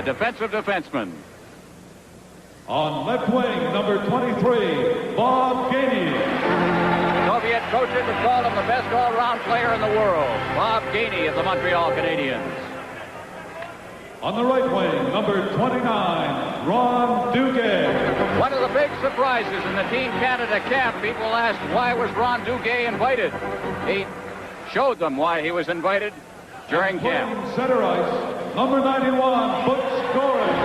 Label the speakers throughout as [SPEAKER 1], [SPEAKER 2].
[SPEAKER 1] a defensive defenseman.
[SPEAKER 2] On left wing, number 23, Bob Gainey.
[SPEAKER 1] Soviet coaches have called him the best all-round player in the world. Bob Gainey of the Montreal Canadiens.
[SPEAKER 2] On the right wing, number 29, Ron Duguay.
[SPEAKER 1] One of the big surprises in the Team Canada camp, people asked why was Ron Duguay invited. He showed them why he was invited during camp.
[SPEAKER 2] Center ice, number 91, Butch Goring.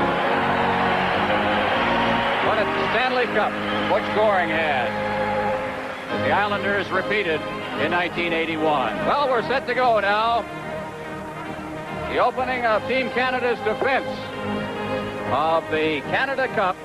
[SPEAKER 1] Won a Stanley Cup, Butch Goring has. The Islanders repeated in 1981. Well, we're set to go now. The opening of Team Canada's defense of the Canada Cup.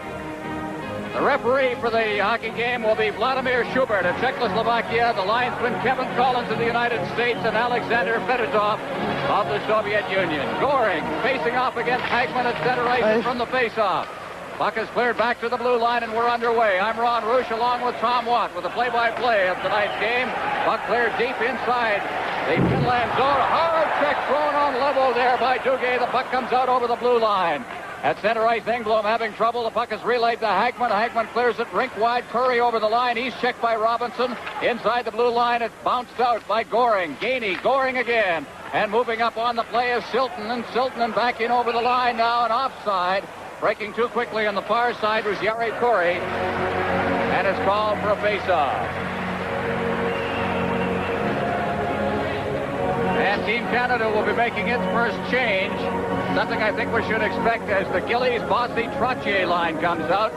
[SPEAKER 1] The referee for the hockey game will be Vladimir Schubert of Czechoslovakia, the linesman Kevin Collins of the United States, and Alexander Fedotov of the Soviet Union. Goring facing off against Hagman at center ice from the face-off. Puck is cleared back to the blue line, and we're underway. I'm Ron Roosh along with Tom Watt with the play-by-play of tonight's game. Puck cleared deep inside the Finland zone. Hard check thrown on level there by Duguay. The puck comes out over the blue line. At center ice, Engblom having trouble. The puck is relayed to Hagman. Hagman clears it rink wide. Curry over the line. He's checked by Robinson. Inside the blue line, it's bounced out by Goring. Gainey, Goring again. And moving up on the play is Silton. And Silton back in over the line now and offside. Breaking too quickly on the far side was Jari Kurri. And it's called for a face-off. And Team Canada will be making its first change. Something I think we should expect as the Gillies, Bossy, Trottier line comes out.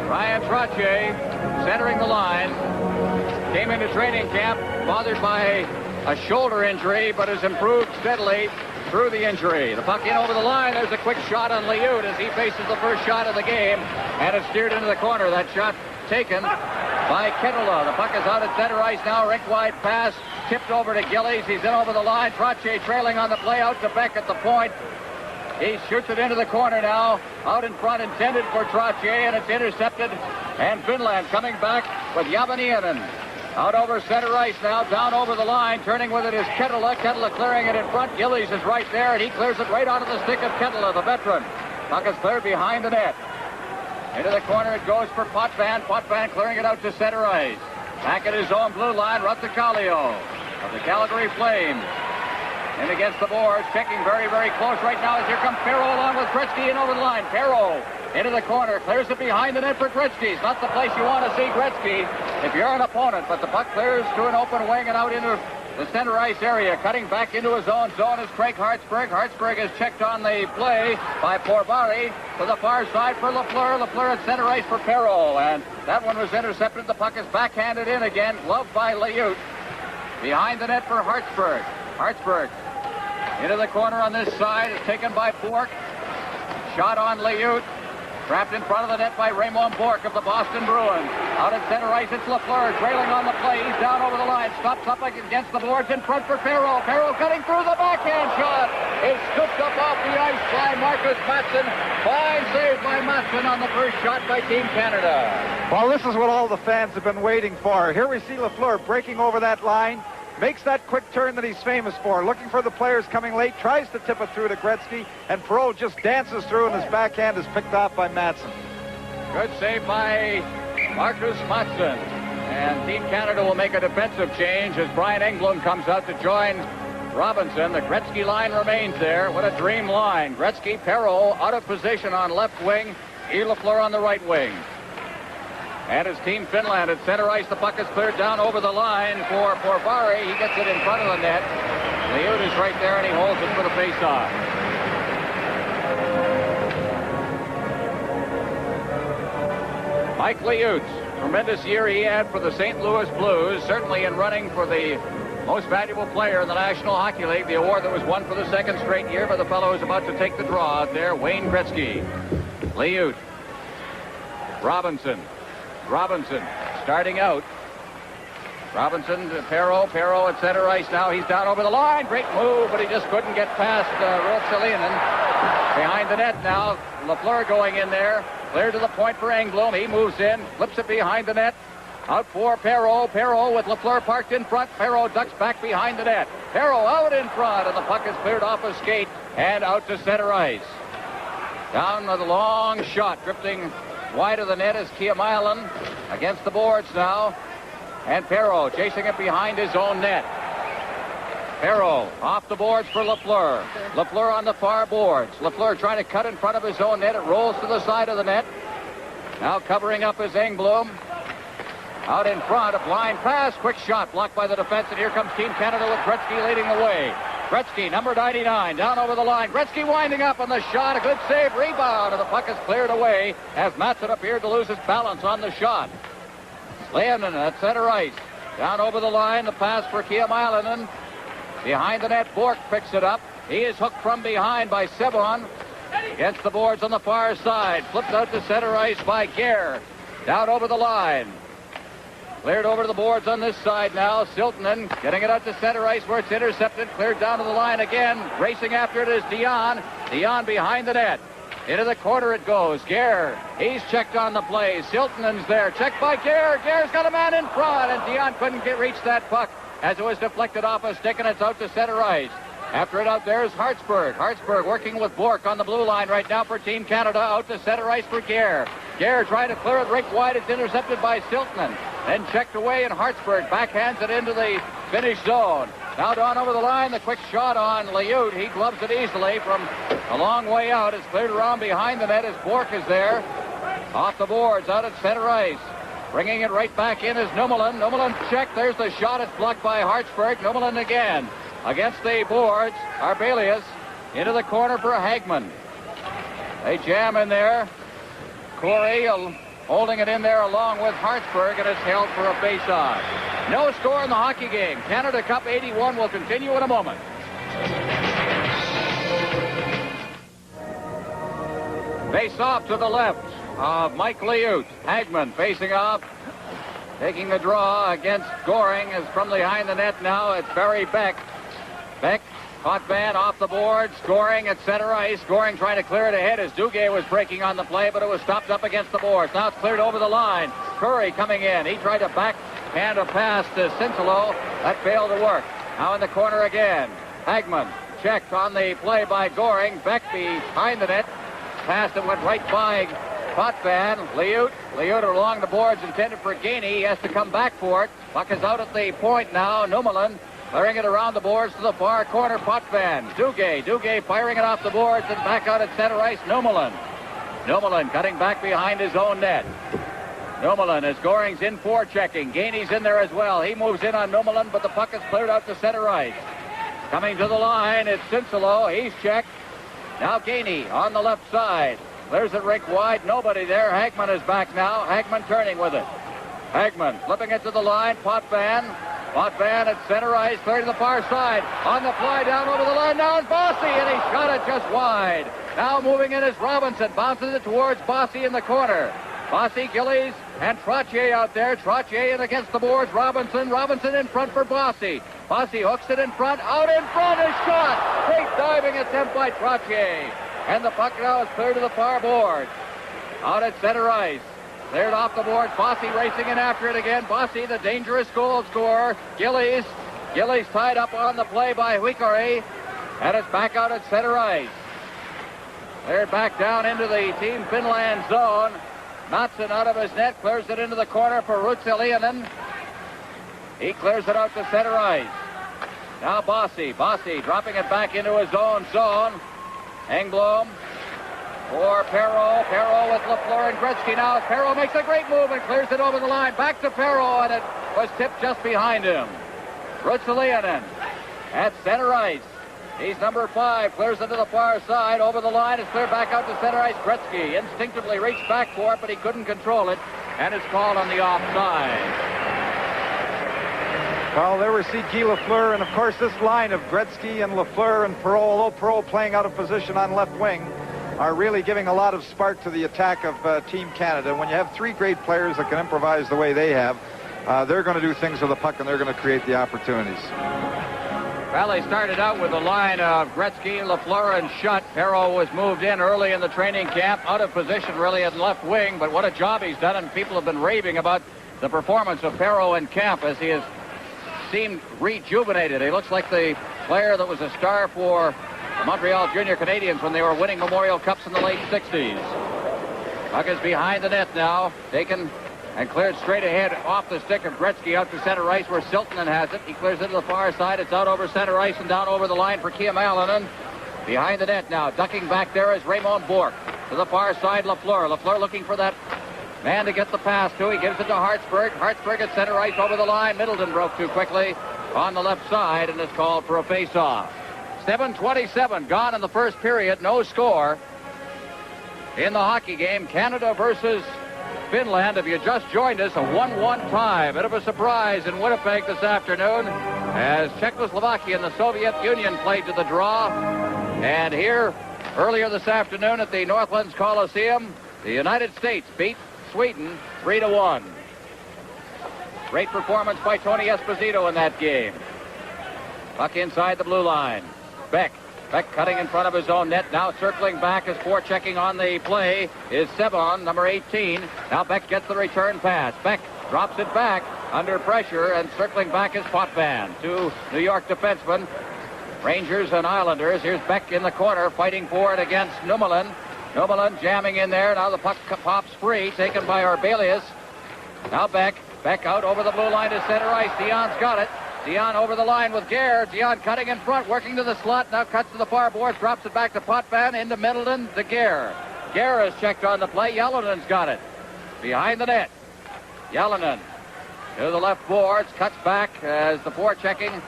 [SPEAKER 1] Ryan Trottier centering the line. Came into training camp bothered by a shoulder injury, but has improved steadily through the injury. The puck in over the line. There's a quick shot on Liut as he faces the first shot of the game. And it's steered into the corner. That shot taken by Kettula. The puck is out at center ice now. Rink wide pass. Tipped over to Gillies. He's in over the line. Trottier trailing on the play out to Beck at the point. He shoots it into the corner now. Out in front, intended for Trottier, and it's intercepted. And Finland coming back with Javanianen. Out over center ice now, down over the line. Turning with it is Kettula. Kettula clearing it in front. Gillies is right there, and he clears it right onto the stick of Kettula, the veteran. Puck is cleared behind the net. Into the corner it goes for Potvin. Potvin clearing it out to center ice. Back at his own blue line, Ratsakallio of the Calgary Flames. In against the boards, checking very, very close right now as here comes Perreault along with Gretzky in over the line. Perreault into the corner, clears it behind the net for Gretzky. It's not the place you want to see Gretzky if you're an opponent, but the puck clears to an open wing and out into the center ice area. Cutting back into his own zone is Craig Hartsburg. Hartsburg is checked on the play by Porvari to the far side for Lafleur. Lafleur at center ice for Perreault, and that one was intercepted. The puck is backhanded in again, gloved by Liut. Behind the net for Hartsburg. Hartsburg into the corner on this side is taken by Bork. Shot on Liut. Trapped in front of the net by Raymond Bork of the Boston Bruins. Out at center ice, it's Lafleur trailing on the play. He's down over the line. Stops up against the boards in front for Perreault. Perreault cutting through the backhand shot. Is scooped up off the ice by Marcus Matson. Fine save by Matson on the first shot by Team Canada.
[SPEAKER 3] Well, this is what all the fans have been waiting for. Here we see Lafleur breaking over that line. Makes that quick turn that he's famous for. Looking for the players coming late. Tries to tip it through to Gretzky. And Perreault just dances through, and his backhand is picked off by Matson.
[SPEAKER 1] Good save by Marcus Matson. And Team Canada will make a defensive change as Brian Engblom comes out to join Robinson. The Gretzky line remains there. What a dream line. Gretzky, Perreault out of position on left wing. Yves Lafleur on the right wing. And it's Team Finland at center ice. The puck is cleared down over the line for Porvari. He gets it in front of the net. Liut is right there, and he holds it for the face-off. Mike Liut, tremendous year he had for the St. Louis Blues, certainly in running for the most valuable player in the National Hockey League, the award that was won for the second straight year by the fellow who's about to take the draw out there, Wayne Gretzky. Liut. Robinson starting out. Robinson to Perreault at center ice now. He's down over the line. Great move, but he just couldn't get past Ruotsalainen. Behind the net now. Lafleur going in there. Clear to the point for Engblom. He moves in, flips it behind the net. Out for Perreault. Perreault with Lafleur parked in front. Perreault ducks back behind the net. Perreault out in front, and the puck is cleared off a skate and out to center ice. Down with a long shot, drifting wide of the net is Keamilan against the boards now. And Perreault chasing it behind his own net. Perreault off the boards for Lafleur. Lafleur on the far boards. Lafleur trying to cut in front of his own net. It rolls to the side of the net. Now covering up is Engblom. Out in front, a blind pass. Quick shot blocked by the defense. And here comes Team Canada with Gretzky leading the way. Gretzky, number 99, down over the line. Gretzky winding up on the shot. A good save, rebound, and the puck is cleared away as Matson appeared to lose his balance on the shot. Leonin at center ice. Down over the line, the pass for Keamilan. Behind the net, Bourque picks it up. He is hooked from behind by Sebon. Against the boards on the far side. Flipped out to center ice by Gare. Down over the line. Cleared over to the boards on this side now. Siltanen getting it out to center ice where it's intercepted. Cleared down to the line again. Racing after it is Dion. Dion behind the net. Into the corner it goes. Gare, he's checked on the play. Siltanen's there. Checked by Gare. Gare's got a man in front, and Dion couldn't reach that puck as it was deflected off a stick, and it's out to center ice. After it out there is Hartsburg. Hartsburg working with Bourque on the blue line right now for Team Canada. Out to center ice for Gare. Gare trying to clear it rink wide. It's intercepted by Siltanen. Then checked away, and Hartsburg backhands it into the finish zone. Now down over the line, the quick shot on Liut. He gloves it easily from a long way out. It's cleared around behind the net as Bourque is there. Off the boards, out at center ice. Bringing it right back in is Nummelen. Nummelen checked. There's the shot. It's blocked by Hartsburg. Nummelen again. Against the boards, Arbelius into the corner for Hagman. They jam in there. Corey holding it in there along with Hartsburg, and it's held for a face-off. No score in the hockey game. Canada Cup 81 will continue in a moment. Face-off to the left of Mike Liut. Hagman facing off, taking the draw against Goring. Is from behind the net now. It's Barry Beck. Beck caught Van off the boards. Goring at center ice. Goring trying to clear it ahead as Duguay was breaking on the play, but it was stopped up against the boards. Now it's cleared over the line. Curry coming in. He tried to backhand a pass to Cincelo. That failed to work. Now in the corner again. Hagman checked on the play by Goring. Beck behind the net. Pass that went right by Potvin. Liut along the boards intended for Gainey. He has to come back for it. Puck is out at the point now. Nummelen clearing it around the boards to the far corner. Potvin. Duguay firing it off the boards and back out at center ice. Nummelen cutting back behind his own net. Nummelen as Goring's in for checking. Gainey's in there as well. He moves in on Nummelen, but the puck is cleared out to center ice. Coming to the line, it's Cincelo. He's checked. Now Gainey on the left side. Clears it rink wide. Nobody there. Hagman is back now. Hagman turning with it. Hagman flipping it to the line. Potvin at center ice. Clear to the far side. On the fly down over the line. Now it's Bossy, and he shot it just wide. Now moving in is Robinson. Bounces it towards Bossy in the corner. Bossy, Gillies, and Trottier out there. Trottier in against the boards. Robinson in front for Bossy. Bossy hooks it in front. Out in front is shot. Great diving attempt by Trottier. And the puck now is clear to the far board. Out at center ice. Cleared off the board. Bossy racing in after it again. Bossy, the dangerous goal scorer. Gillies tied up on the play by Huikari. And it's back out at center ice. Cleared back down into the Team Finland zone. Matson out of his net. Clears it into the corner for Rutsilianen. He clears it out to center ice. Now Bossy dropping it back into his own zone. Engblom for Perreault. Perreault with Lafleur and Gretzky now. Perreault makes a great move and clears it over the line. Back to Perreault, and it was tipped just behind him. Rutsilianen at center ice. He's number 5. Clears it to the far side. Over the line. It's cleared back out to center ice. Gretzky instinctively reached back for it, but he couldn't control it. And it's called on the offside.
[SPEAKER 3] Well, there we see Guy Lafleur, and of course this line of Gretzky and Lafleur and Perreault, although Perreault playing out of position on left wing, are really giving a lot of spark to the attack of Team Canada. When you have 3 great players that can improvise the way they have, they're going to do things with the puck, and they're going to create the opportunities.
[SPEAKER 1] Well, they started out with a line of Gretzky, Lafleur, and Schutt. Perreault was moved in early in the training camp, out of position really at left wing, but what a job he's done, and people have been raving about the performance of Perreault in camp as he has seemed rejuvenated. He looks like the player that was a star for the Montreal Junior Canadiens when they were winning Memorial Cups in the late 60s. Puck is behind the net now. Taken and cleared straight ahead off the stick of Gretzky out to center ice where Siltanen has it. He clears it to the far side. It's out over center ice and down over the line for Kim Allen. Behind the net now. Ducking back there is Raymond Bourque. To the far side, Lafleur. Lafleur looking for that man to get the pass to. He gives it to Hartsburg. Hartsburg at center ice over the line. Middleton broke too quickly on the left side and is called for a face-off. 7:27 gone in the first period. No score in the hockey game. Canada versus Finland. If you just joined us, a 1-1 tie. Bit of a surprise in Winnipeg this afternoon as Czechoslovakia and the Soviet Union played to the draw. And here, earlier this afternoon at the Northlands Coliseum, the United States beat Sweden 3-1. Great performance by Tony Esposito in that game. Puck inside the blue line. Beck cutting in front of his own net. Now circling back as forechecking on the play is Sevon, number 18. Now Beck gets the return pass. Beck drops it back under pressure, and circling back is Potvin. Two New York defensemen, Rangers and Islanders. Here's Beck in the corner fighting for it against Nummelen. Nummelen jamming in there. Now the puck pops free, taken by Arbelius. Now Beck out over the blue line to center ice. Dion's got it. Dion over the line with Gare. Dion cutting in front, working to the slot. Now cuts to the far boards, drops it back to Potvin, into Middleton, to Gare. Gare has checked on the play. Yellenen's got it. Behind the net. Yellenen to the left boards, cuts back as the forechecking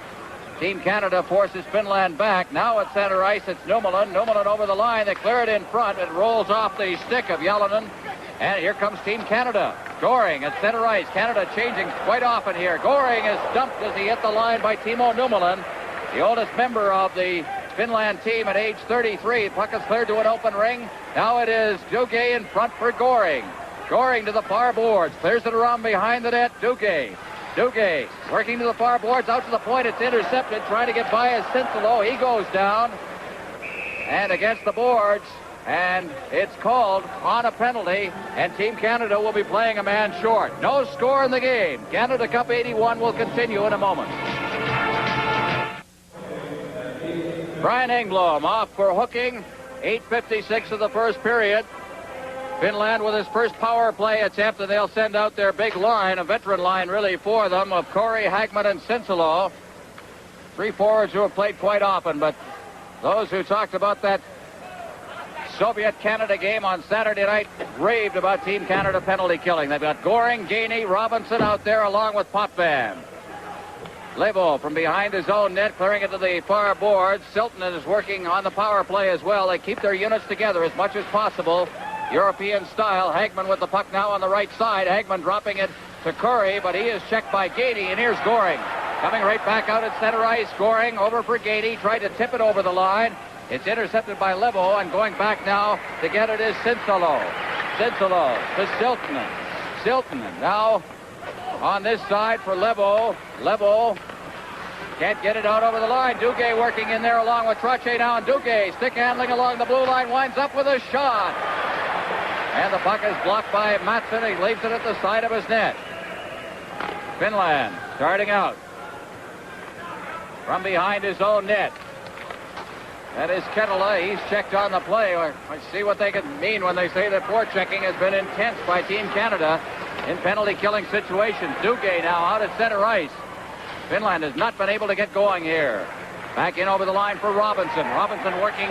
[SPEAKER 1] Team Canada forces Finland back. Now at center ice, it's Nummelen. Nummelen over the line. They clear it in front. It rolls off the stick of Yellenen. And here comes Team Canada. Goring at center ice. Canada changing quite often here. Goring is dumped as he hit the line by Timo Nummelen, the oldest member of the Finland team at age 33. Puck is cleared to an open ring. Now it is Duguay in front for Goring. Goring to the far boards. Clears it around behind the net. Duguay working to the far boards. Out to the point. It's intercepted. Trying to get by is Cincelo. He goes down. And against the boards. And it's called on a penalty, and Team Canada will be playing a man short. No score in the game. Canada Cup 81 will continue in a moment. Brian Engblom off for hooking. 8:56 of the first period. Finland with his first power play attempt, and they'll send out their big line, a veteran line really for them, of Corey, Hagman, and Cincelo. Three forwards who have played quite often, but those who talked about that Soviet-Canada game on Saturday night raved about Team Canada penalty killing. They've got Goring, Gainey, Robinson out there along with Potvin. Levo from behind his own net, clearing it to the far boards. Siltanen is working on the power play as well. They keep their units together as much as possible, European style. Hagman with the puck now on the right side. Hagman dropping it to Curry, but he is checked by Gainey, and here's Goring. Coming right back out at center ice. Goring over for Gainey, tried to tip it over the line. It's intercepted by Levo, and going back now to get it is Cincelo. Cincelo to Siltanen. Siltanen now on this side for Levo. Levo can't get it out over the line. Duguay working in there along with Trottier now, and Duguay stick handling along the blue line, winds up with a shot. And the puck is blocked by Matson. He leaves it at the side of his net. Finland starting out from behind his own net. That is Kettela. He's checked on the play. Let's see what they can mean when they say that forechecking has been intense by Team Canada in penalty-killing situations. Duguay now out at center ice. Finland has not been able to get going here. Back in over the line for Robinson. Robinson working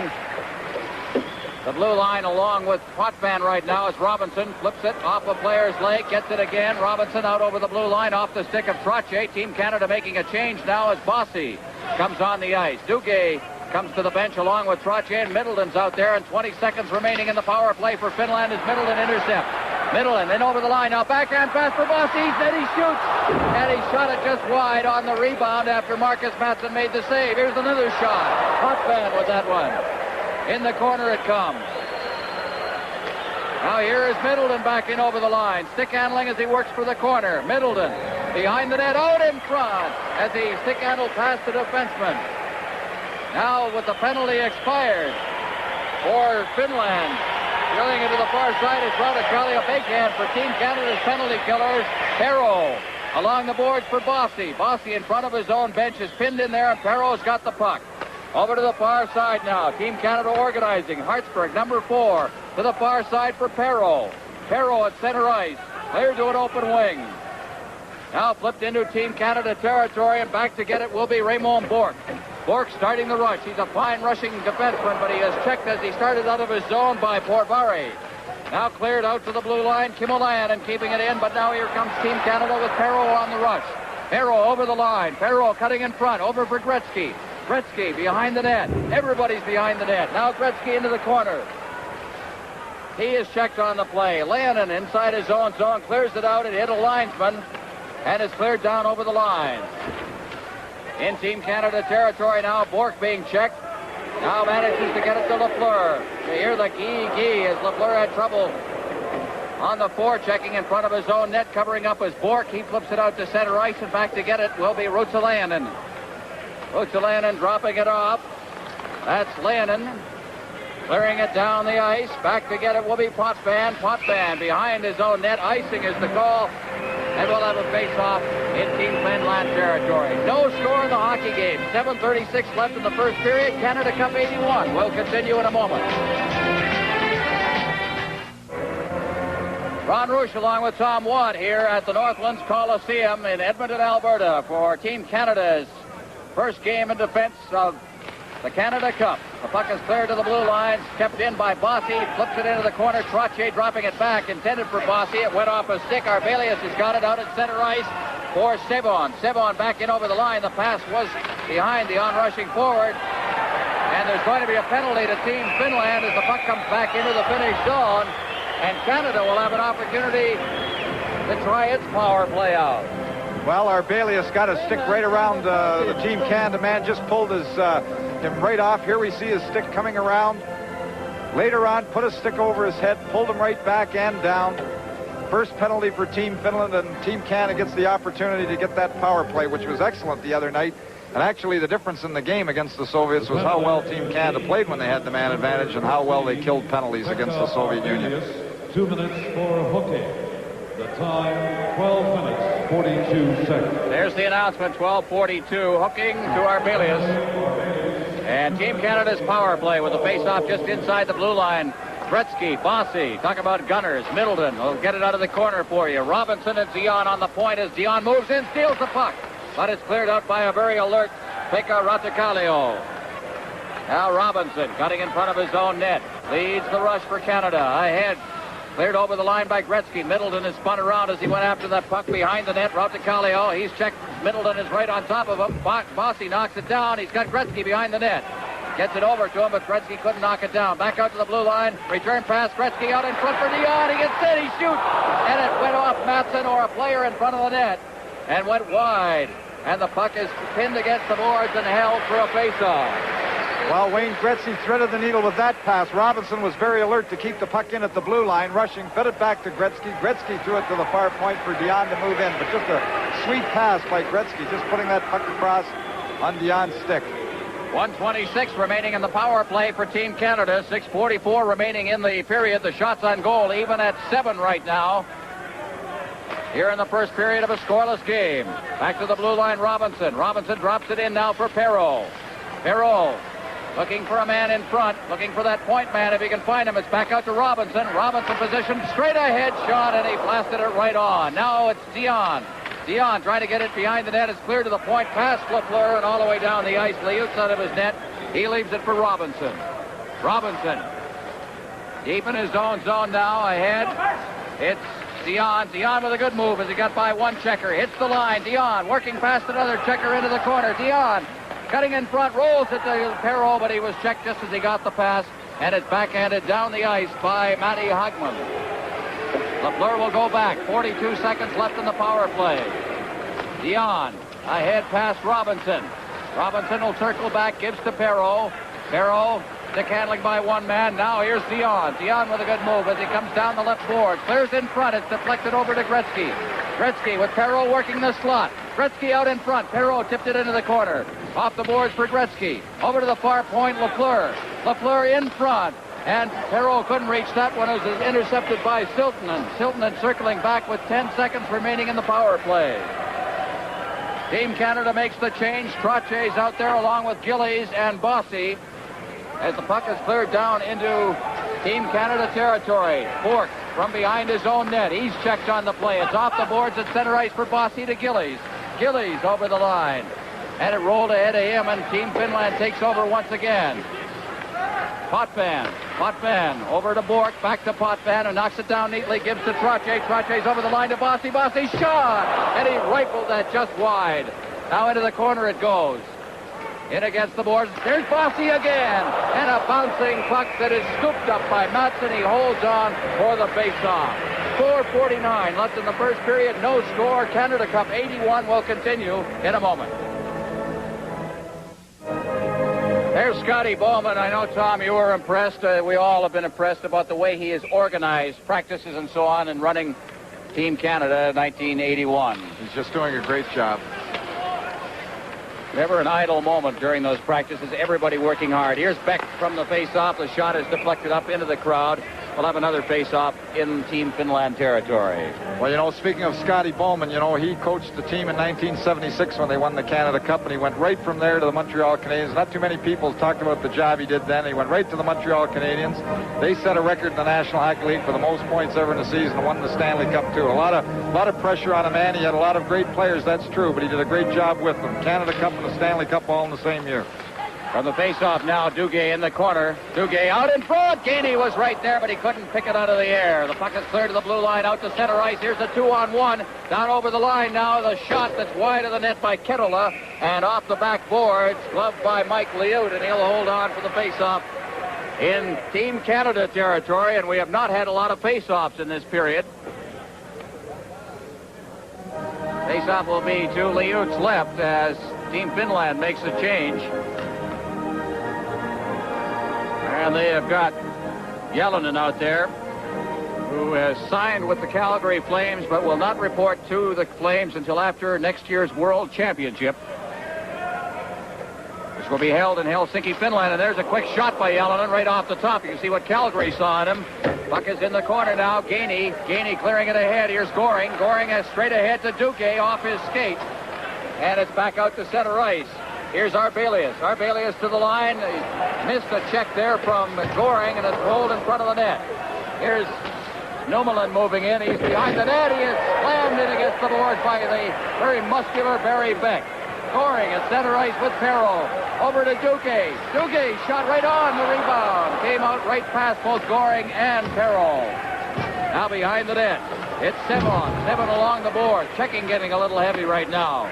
[SPEAKER 1] the blue line along with Potvin right now as Robinson flips it off a player's leg, gets it again. Robinson out over the blue line off the stick of Trottier. Team Canada making a change now as Bossy comes on the ice. Duguay comes to the bench along with Trottier, and Middleton's out there, and 20 seconds remaining in the power play for Finland as Middleton intercept. Middleton then over the line, now backhand pass for Bossy, then he shoots, and he shot it just wide on the rebound after Marcus Matson made the save. Here's another shot. Potvin with that one. In the corner it comes. Now here is Middleton back in over the line. Stick handling as he works for the corner. Middleton behind the net, out in front as he stick handle past the defenseman. Now with the penalty expired for Finland. Drilling into the far side is Rautakalli. A big hand for Team Canada's penalty killers. Hero Along the boards for Bossy. Bossy in front of his own bench is pinned in there, and Perreault's got the puck. Over to the far side now. Team Canada organizing. Hartsburg, number 4, to the far side for Perreault. Perreault at center ice. Clear to an open wing. Now flipped into Team Canada territory, and back to get it will be Raymond Bourque. Bourque starting the rush. He's a fine rushing defenseman, but he is checked as he started out of his zone by Porvari. Now cleared out to the blue line. Kimolan and keeping it in, but now here comes Team Canada with Perreault on the rush. Perreault over the line. Perreault cutting in front. Over for Gretzky. Gretzky behind the net. Everybody's behind the net. Now Gretzky into the corner. He is checked on the play. Leonin inside his own zone. Clears it out. It hit a linesman. And is cleared down over the line. In Team Canada territory now. Bourque being checked. Now manages to get it to Lafleur. You hear the gee as Lafleur had trouble on the forechecking in front of his own net. Covering up as Bourque. He flips it out to center ice, and back to get it will be Ruotsalainen. Ruotsalainen dropping it off. That's Leonin. Clearing it down the ice. Back to get it will be Potvin. Potvin behind his own net. Icing is the call. And we'll have a face-off in Team Finland territory. No score in the hockey game. 7:36 left in the first period. Canada Cup 81. We'll continue in a moment. Ron Rush along with Tom Watt here at the Northlands Coliseum in Edmonton, Alberta for Team Canada's first game in defense of the Canada Cup. The puck is cleared to the blue lines, kept in by Bossy, flips it into the corner. Trottier dropping it back, intended for Bossy. It went off a stick. Arbelius has got it out at center ice for Sebon. Sebon back in over the line. The pass was behind the onrushing forward. And there's going to be a penalty to Team Finland as the puck comes back into the Finnish zone. And Canada will have an opportunity to try its power play out.
[SPEAKER 3] Well, Arbelius got a stick right around the Team Canada man, just pulled him right off. Here we see his stick coming around. Later on, put a stick over his head, pulled him right back and down. First penalty for Team Finland, and Team Canada gets the opportunity to get that power play, which was excellent the other night. And actually, the difference in the game against the Soviets was how well Team Canada played when they had the man advantage and how well they killed penalties against the Soviet Union.
[SPEAKER 2] 2 minutes for hooking. The time, 12 minutes, 42 seconds.
[SPEAKER 1] There's the announcement, 12:42. Hooking to Arbelius. And Team Canada's power play with the face-off just inside the blue line. Gretzky, Bossy, talk about gunners. Middleton will get it out of the corner for you. Robinson and Dion on the point as Dion moves in, steals the puck. But it's cleared out by a very alert Pekka Ratakallio. Now Robinson cutting in front of his own net. Leads the rush for Canada. Ahead. Cleared over the line by Gretzky. Middleton is spun around as he went after that puck behind the net. Ratakallio, he's checked. Middleton is right on top of him. Bossy knocks it down. He's got Gretzky behind the net. Gets it over to him, but Gretzky couldn't knock it down. Back out to the blue line. Return pass. Gretzky out in front for Dion. He gets it. He shoots. And it went off Matson or a player in front of the net and went wide. And the puck is pinned against the boards and held for a faceoff.
[SPEAKER 3] Well, Wayne Gretzky threaded the needle with that pass. Robinson was very alert to keep the puck in at the blue line, rushing, fed it back to Gretzky. Gretzky threw it to the far point for Dion to move in, but just a sweet pass by Gretzky, just putting that puck across on Dion's stick.
[SPEAKER 1] 1:26 remaining in the power play for Team Canada. 6:44 remaining in the period. The shots on goal even at 7 right now. Here in the first period of a scoreless game. Back to the blue line, Robinson. Robinson drops it in now for Perreault. Perreault looking for a man in front, looking for that point man if he can find him. It's back out to Robinson. Robinson positioned straight ahead shot, and he blasted it right on. Now it's Dion. Dion trying to get it behind the net. It's clear to the point, past Lafleur and all the way down the ice to the outside of his net. He leaves it for Robinson. Robinson deep in his own zone now. Ahead, it's Dion. Dion with a good move as he got by one checker. Hits the line. Dion working past another checker into the corner. Dion cutting in front, rolls it to Perreault, but he was checked just as he got the pass, and it's backhanded down the ice by Matty Hagman. Lafleur will go back. 42 seconds left in the power play. Dion ahead past Robinson. Robinson will circle back, gives to Perreault. Perreault stick handling by one man. Now here's Dion. Dion with a good move as he comes down the left board. Clears in front. It's deflected over to Gretzky. Gretzky with Perreault working the slot. Gretzky out in front. Perreault tipped it into the corner. Off the boards for Gretzky. Over to the far point, Lafleur. Lafleur in front. And Perreault couldn't reach that one as it was intercepted by Siltanen. Siltanen circling back with 10 seconds remaining in the power play. Team Canada makes the change. Trotier's out there along with Gillies and Bossy as the puck is cleared down into Team Canada territory. Bourque from behind his own net. He's checked on the play. It's off the boards at center ice for Bossy to Gillies. Gillies over the line. And it rolled ahead of him, and Team Finland takes over once again. Potvin over to Bourque, back to Potvin, who knocks it down neatly, gives to Trottier. Trottier's over the line to Bossy. Bossy shot! And he rifled that just wide. Now into the corner it goes. In against the boards. There's Bossy again. And a bouncing puck that is scooped up by Matson. He holds on for the face-off. 4:49 left in the first period. No score. Canada Cup 81 will continue in a moment. There's Scotty Bowman. I know, Tom, you were impressed. We all have been impressed about the way he has organized practices and so on and running Team Canada 1981.
[SPEAKER 3] He's just doing a great job.
[SPEAKER 1] Never an idle moment during those practices. Everybody working hard. Here's Beck from the face-off. The shot is deflected up into the crowd. We'll have another face-off in Team Finland territory.
[SPEAKER 3] Well, you know, speaking of Scotty Bowman, you know, he coached the team in 1976 when they won the Canada Cup, and he went right from there to the Montreal Canadiens. Not too many people talked about the job he did then. He went right to the Montreal Canadiens. They set a record in the National Hockey League for the most points ever in a season and won the Stanley Cup, too. A lot of pressure on a man. He had a lot of great players, that's true, but he did a great job with them. Canada Cup and the Stanley Cup all in the same year.
[SPEAKER 1] From the face-off now, Duguay in the corner. Duguay out in front. Gainey was right there, but he couldn't pick it out of the air. The puck is cleared to the blue line, out to center ice. Here's a 2-on-1. Down over the line now. The shot that's wide of the net by Kettula. And off the backboards, gloved by Mike Liut, and he'll hold on for the face-off in Team Canada territory. And we have not had a lot of face-offs in this period. Face-off will be to Liut's left as Team Finland makes a change. And they have got Yellinen out there, who has signed with the Calgary Flames but will not report to the Flames until after next year's World Championship, which will be held in Helsinki, Finland. And there's a quick shot by Yellinen right off the top. You can see what Calgary saw in him. Puck is in the corner now. Gainey clearing it ahead. Here's Goring. Goring has straight ahead to Duguay off his skate. And it's back out to center ice. Here's Arbelius. Arbelius to the line. He missed a check there from Goring, and it's rolled in front of the net. Here's Nummelen moving in. He's behind the net. He is slammed in against the boards by the very muscular Barry Beck. Goring at center ice with Perreault. Over to Duguay. Duguay shot right on the rebound. Came out right past both Goring and Perreault. Now behind the net. It's Sevon. Sevon along the board. Checking getting a little heavy right now.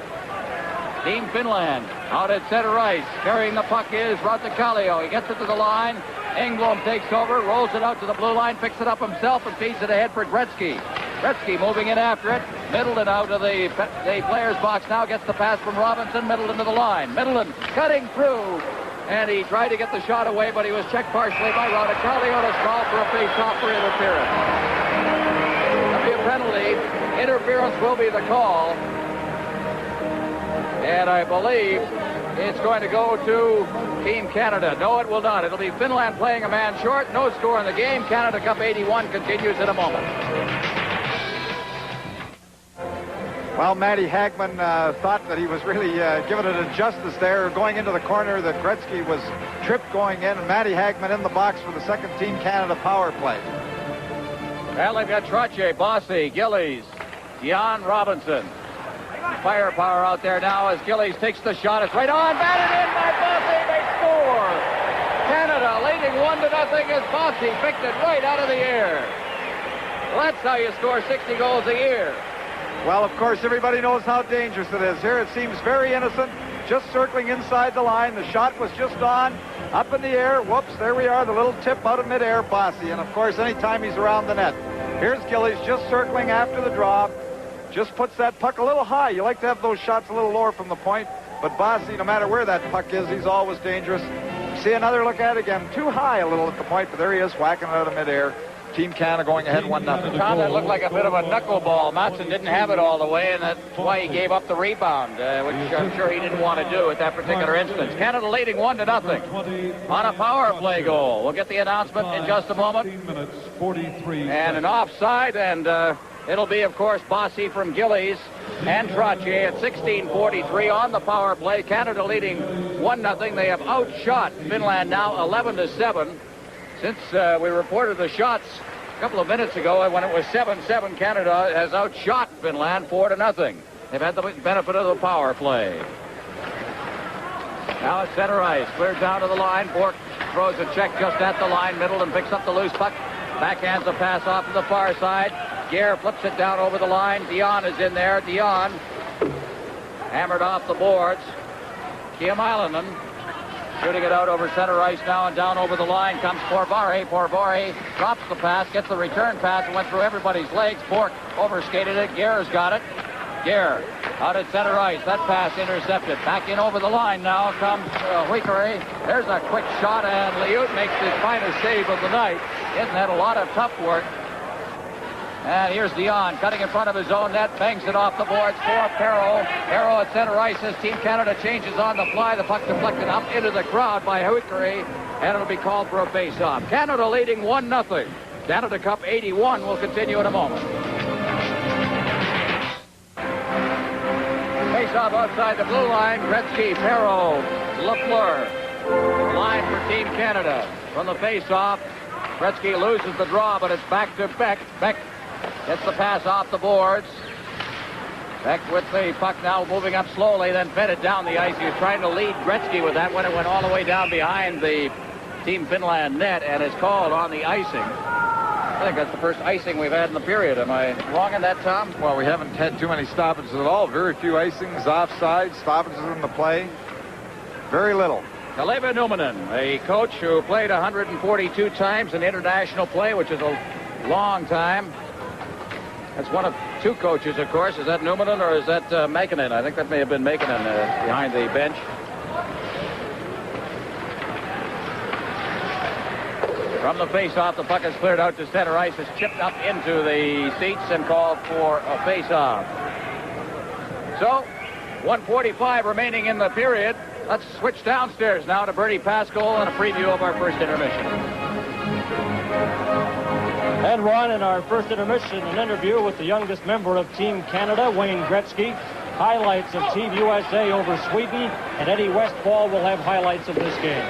[SPEAKER 1] Team Finland out at center ice. Carrying the puck is Rautakalia. He gets it to the line. Engblom takes over, rolls it out to the blue line, picks it up himself, and feeds it ahead for Gretzky. Gretzky moving in after it. Middleton out of the player's box now, gets the pass from Robinson. Middleton to the line. Middleton cutting through. And he tried to get the shot away, but he was checked partially by Rautakalia. To call for a face-off for interference. That'll be a penalty. Interference will be the call. And I believe it's going to go to Team Canada. No, it will not. It'll be Finland playing a man short. No score in the game. Canada Cup 81 continues in a moment.
[SPEAKER 3] Well, Matty Hagman thought that he was really giving it a justice there, going into the corner that Gretzky was tripped going in, and Matty Hagman in the box for the second Team Canada power play.
[SPEAKER 1] Well, they've got Trottier, Bossy, Gillies, Jan Robinson. Firepower out there now as Gillies takes the shot. It's right on, batted in by Bossy. They score. Canada leading 1-0 as Bossy picked it right out of the air. Well, that's how you score 60 goals a year.
[SPEAKER 3] Well, of course, everybody knows how dangerous it is. Here it seems very innocent, just circling inside the line. The shot was just on, up in the air. Whoops, there we are, the little tip out of midair, Bossy. And, of course, anytime he's around the net. Here's Gillies just circling after the draw. Just puts that puck a little high. You like to have those shots a little lower from the point. But Bossy, no matter where that puck is, he's always dangerous. See another look at it again. Too high a little at the point, but there he is, whacking it out of midair. Team Canada going ahead 1-0.
[SPEAKER 1] Tom, that looked like a bit of a knuckleball. Matson didn't have it all the way, and that's why he gave up the rebound, which I'm sure he didn't want to do at that particular instance. Canada leading 1-0 on a power play goal. We'll get the announcement in just a moment. And an offside, and it'll be, of course, Bossy from Gillies and Trottier at 16:43 on the power play. Canada leading 1-0. They have outshot Finland now 11-7. Since we reported the shots a couple of minutes ago, when it was 7-7, Canada has outshot Finland 4-0. They've had the benefit of the power play. Now it's center ice. Cleared down to the line. Bork throws a check just at the line, middle, and picks up the loose puck. Backhands the pass off to the far side. Gare flips it down over the line. Dion is in there. Dion hammered off the boards. Kiemailainen shooting it out over center ice now, and down over the line comes Porvari. Porvari drops the pass, gets the return pass, and went through everybody's legs. Bork overskated it. Gare's got it. Gare out at center ice. That pass intercepted. Back in over the line now comes Huikari. There's a quick shot, and Liut makes his finest save of the night. He hasn't had a lot of tough work. And here's Dion cutting in front of his own net, bangs it off the boards for Perreault. Perreault at center ice as Team Canada changes on the fly. The puck deflected up into the crowd by Huikari, and it'll be called for a face-off. Canada leading 1-0. Canada Cup 81 will continue in a moment. Face-off outside the blue line. Gretzky, Perreault, Lafleur. Line for Team Canada. From the face-off, Gretzky loses the draw, but it's back to Beck. Beck gets the pass off the boards. Beck with the puck now moving up slowly, then fed it down the ice. He was trying to lead Gretzky with that when it went all the way down behind the Team Finland net, and is called on the icing. I think that's the first icing we've had in the period. Am I wrong in that, Tom?
[SPEAKER 3] Well, we haven't had too many stoppages at all. Very few icings, offsides, stoppages in the play. Very little.
[SPEAKER 1] Kaleva Numminen, a coach who played 142 times in international play, which is a long time. That's one of two coaches, of course. Is that Numminen or is that Makinen? I think that may have been Makinen behind the bench. From the face-off, the puck is cleared out to center ice. It's chipped up into the seats and called for a face-off. So, 1:45 remaining in the period. Let's switch downstairs now to Bertie Pascal and a preview of our first intermission.
[SPEAKER 4] And Ron, in our first intermission, an interview with the youngest member of Team Canada, Wayne Gretzky. Highlights of Team USA over Sweden, and Eddie Westfall will have highlights of this game.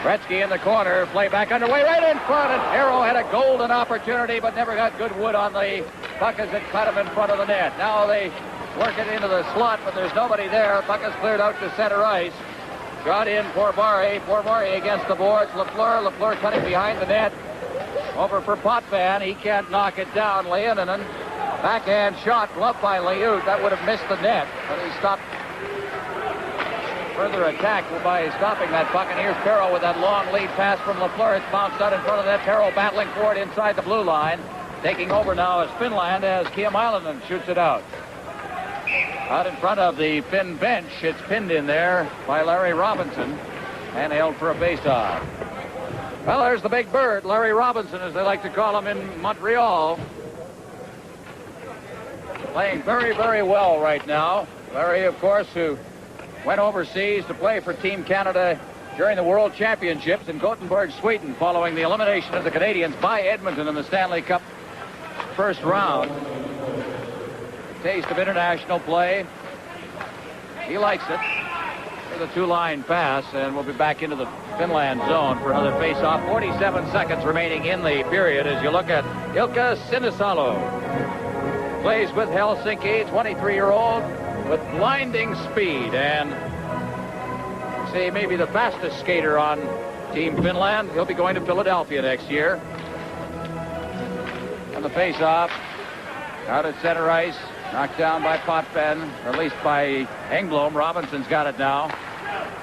[SPEAKER 1] Gretzky in the corner, play back underway, right in front, and Arrow had a golden opportunity, but never got good wood on the puck as it cut him in front of the net. Now they work it into the slot, but there's nobody there. Puck is cleared out to center ice. Got in Porvari. Porvari against the boards. Lafleur. Lafleur cutting behind the net. Over for Potvin. He can't knock it down. Leoninen. Backhand shot. Gloved by Liut. That would have missed the net, but he stopped further attack by stopping that puck. And here's Perreault with that long lead pass from Lafleur. It's bounced out in front of that. Perreault battling for it inside the blue line. Taking over now is Finland as Kiemailainen shoots it out. Out in front of the Finn bench, it's pinned in there by Larry Robinson and held for a face-off. Well, there's the big bird, Larry Robinson, as they like to call him in Montreal. Playing very, very well right now. Larry, of course, who went overseas to play for Team Canada during the World Championships in Gothenburg, Sweden, following the elimination of the Canadians by Edmonton in the Stanley Cup first round. Taste of international play. He likes it. The two-line pass, and we'll be back into the Finland zone for another face-off. 47 seconds remaining in the period as you look at Ilkka Sinisalo. Plays with Helsinki, 23-year-old with blinding speed, and say maybe the fastest skater on Team Finland. He'll be going to Philadelphia next year. And the face-off out at center ice. Knocked down by Potvin, released by Engblom. Robinson's got it now.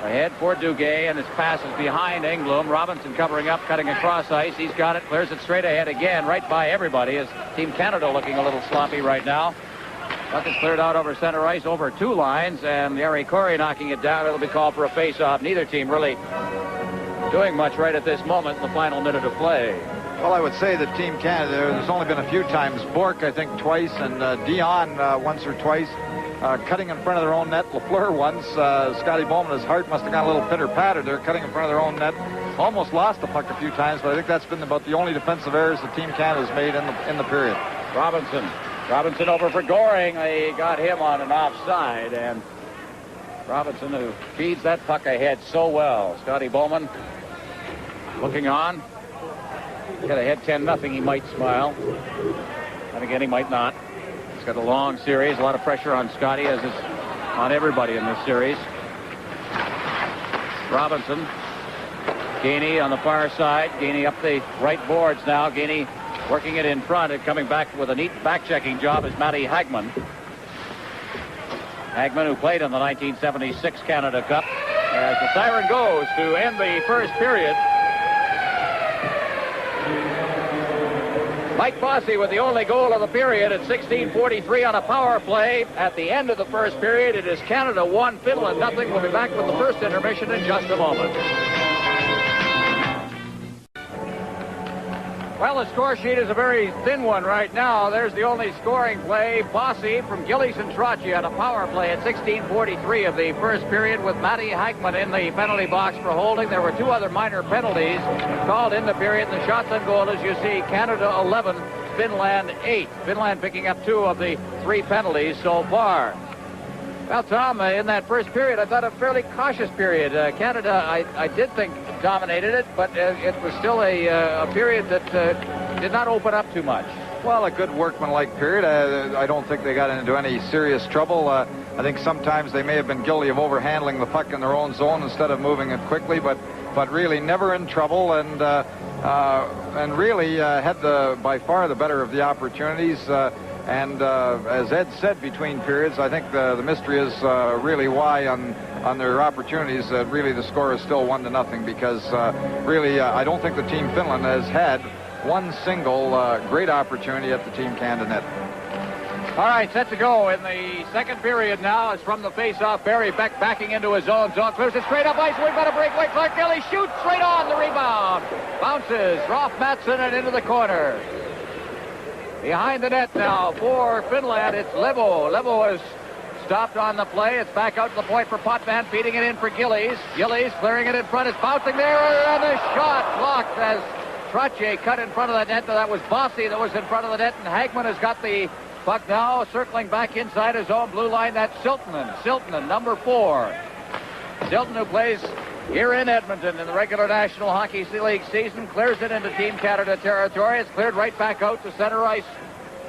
[SPEAKER 1] Ahead for Duguay, and his pass is behind Engblom. Robinson covering up, cutting across ice. He's got it, clears it straight ahead again, right by everybody. As Team Canada looking a little sloppy right now. Puck is cleared out over center ice, over two lines, and Jari Kori knocking it down. It'll be called for a face-off. Neither team really doing much right at this moment in the final minute of play.
[SPEAKER 3] Well, I would say that Team Canada, there's only been a few times. Bourque, I think, twice, and Dion once or twice. Cutting in front of their own net. Lafleur once. Scotty Bowman, his heart must have gone a little pitter-patter there, cutting in front of their own net. Almost lost the puck a few times, but I think that's been about the only defensive errors that Team Canada's made in the period.
[SPEAKER 1] Robinson over for Goring. They got him on an offside, and Robinson, who feeds that puck ahead so well. Scotty Bowman looking on. Got ahead 10-0. He might smile. And again, he might not. He's got a long series. A lot of pressure on Scotty, as is on everybody in this series. Robinson. Gainey on the far side. Gainey up the right boards now. Gainey working it in front and coming back with a neat back-checking job is Matty Hagman. Hagman, who played in the 1976 Canada Cup. As the siren goes to end the first period. Mike Bossy with the only goal of the period at 16:43 on a power play. At the end of the first period, it is Canada 1, Finland 0. We'll be back with the first intermission in just a moment. Well, the score sheet is a very thin one right now. There's the only scoring play. Bossy from Gillies and Trottier on a power play at 16:43 of the first period with Matty Hagman in the penalty box for holding. There were two other minor penalties called in the period. The shots on goal, as you see, Canada 11, Finland 8. Finland picking up 2 of the 3 penalties so far. Well, Tom, in that first period, I thought a fairly cautious period. Canada, I did think, dominated it, but it was still a period that did not open up too much.
[SPEAKER 3] Well, a good workmanlike period. I don't think they got into any serious trouble. I think sometimes they may have been guilty of overhandling the puck in their own zone instead of moving it quickly, but really never in trouble, and really had by far the better of the opportunities. And as Ed said between periods, I think the mystery is really why on their opportunities really the score is still 1-0, because really I don't think the Team Finland has had one single great opportunity at the Team Canada net.
[SPEAKER 1] All right, set to go in the second period now. It's from the face-off. Barry Beck backing into his own zone. Clears it straight up ice. We've got a breakaway. Clark Kelly shoots straight on the rebound. Bounces. Rolf Mattsson and into the corner. Behind the net now for Finland, it's Levo. Levo is stopped on the play. It's back out to the point for Potvin, feeding it in for Gillies. Gillies clearing it in front. It's bouncing there, and the shot blocked as Trottier cut in front of the net. That was Bossy that was in front of the net, and Hagman has got the puck now, circling back inside his own blue line. That's Siltanen, number 4. Siltanen, who plays here in Edmonton in the regular National Hockey League season, clears it into Team Canada territory. It's cleared right back out to center ice.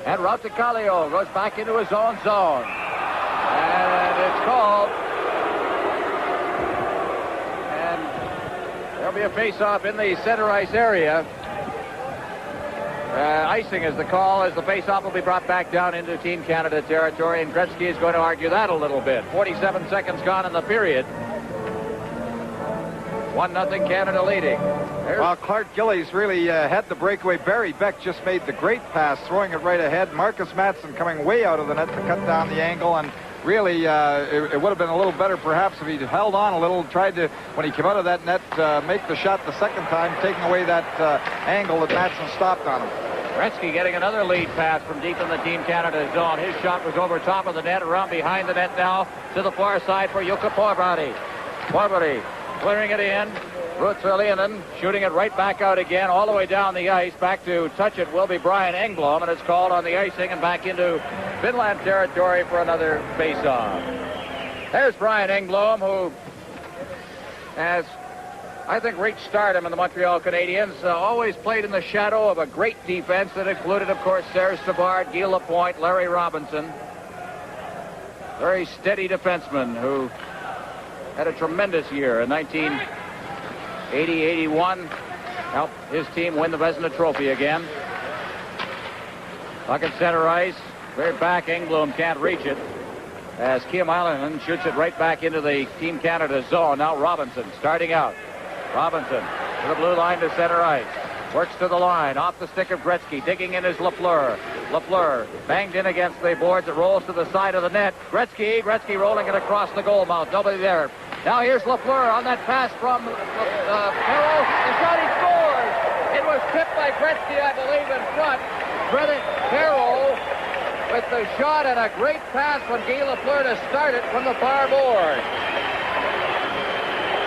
[SPEAKER 1] And route to Kallio, goes back into his own zone. And it's called. And there'll be a face-off in the center ice area. Icing is the call, as the face-off will be brought back down into Team Canada territory. And Gretzky is going to argue that a little bit. 47 seconds gone in the period. 1-0 Canada leading.
[SPEAKER 3] Well, Clark Gillies really had the breakaway. Barry Beck just made the great pass, throwing it right ahead. Marcus Mattsson coming way out of the net to cut down the angle, and really it would have been a little better perhaps if he'd held on a little, tried to, when he came out of that net, make the shot the second time, taking away that angle that Mattsson stopped on him.
[SPEAKER 1] Gretzky getting another lead pass from deep in the Team Canada zone. His shot was over top of the net, around behind the net now to the far side for Jukka Porvari. Porvari clearing it in. Ruotsalainen shooting it right back out again, all the way down the ice. Back to touch it will be Brian Engblom, and it's called on the icing and back into Finland territory for another face-off. There's Brian Engblom, who has, I think, reached stardom in the Montreal Canadiens. Always played in the shadow of a great defense that included, of course, Serge Savard, Guy Lapointe, Larry Robinson. Very steady defenseman who had a tremendous year in 1980-81. Helped his team win the Vezina Trophy again. Puck at center ice. Very back. Engblom can't reach it, as Kim Island shoots it right back into the Team Canada zone. Now Robinson starting out. Robinson to the blue line to center ice. Works to the line, off the stick of Gretzky. Digging in is Lafleur. Lafleur banged in against the boards. It rolls to the side of the net. Gretzky rolling it across the goal mouth. Nobody there. Now here's Lafleur on that pass from Perreault. blocked by Gretzky, I believe, in front. Credit Perreault with the shot and a great pass when Guy Lafleur to start it from the far board.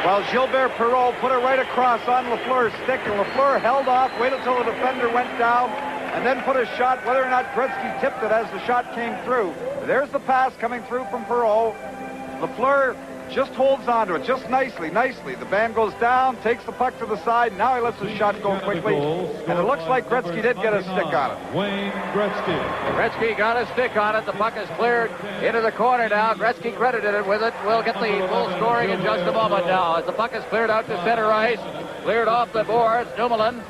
[SPEAKER 3] Well, Gilbert Perreault put it right across on Lafleur's stick, and Lafleur held off, waited until the defender went down, and then put a shot, whether or not Gretzky tipped it as the shot came through. There's the pass coming through from Perreault. Lafleur just holds on to it, just nicely. The band goes down, takes the puck to the side. Now he lets the shot go quickly. And it looks like Gretzky did get a stick on it.
[SPEAKER 2] Wayne Gretzky.
[SPEAKER 1] Gretzky got a stick on it. The puck is cleared into the corner now. Gretzky credited it with it. We'll get the full scoring in just a moment now. As the puck is cleared out to center ice. Cleared off the boards. Dumoulin.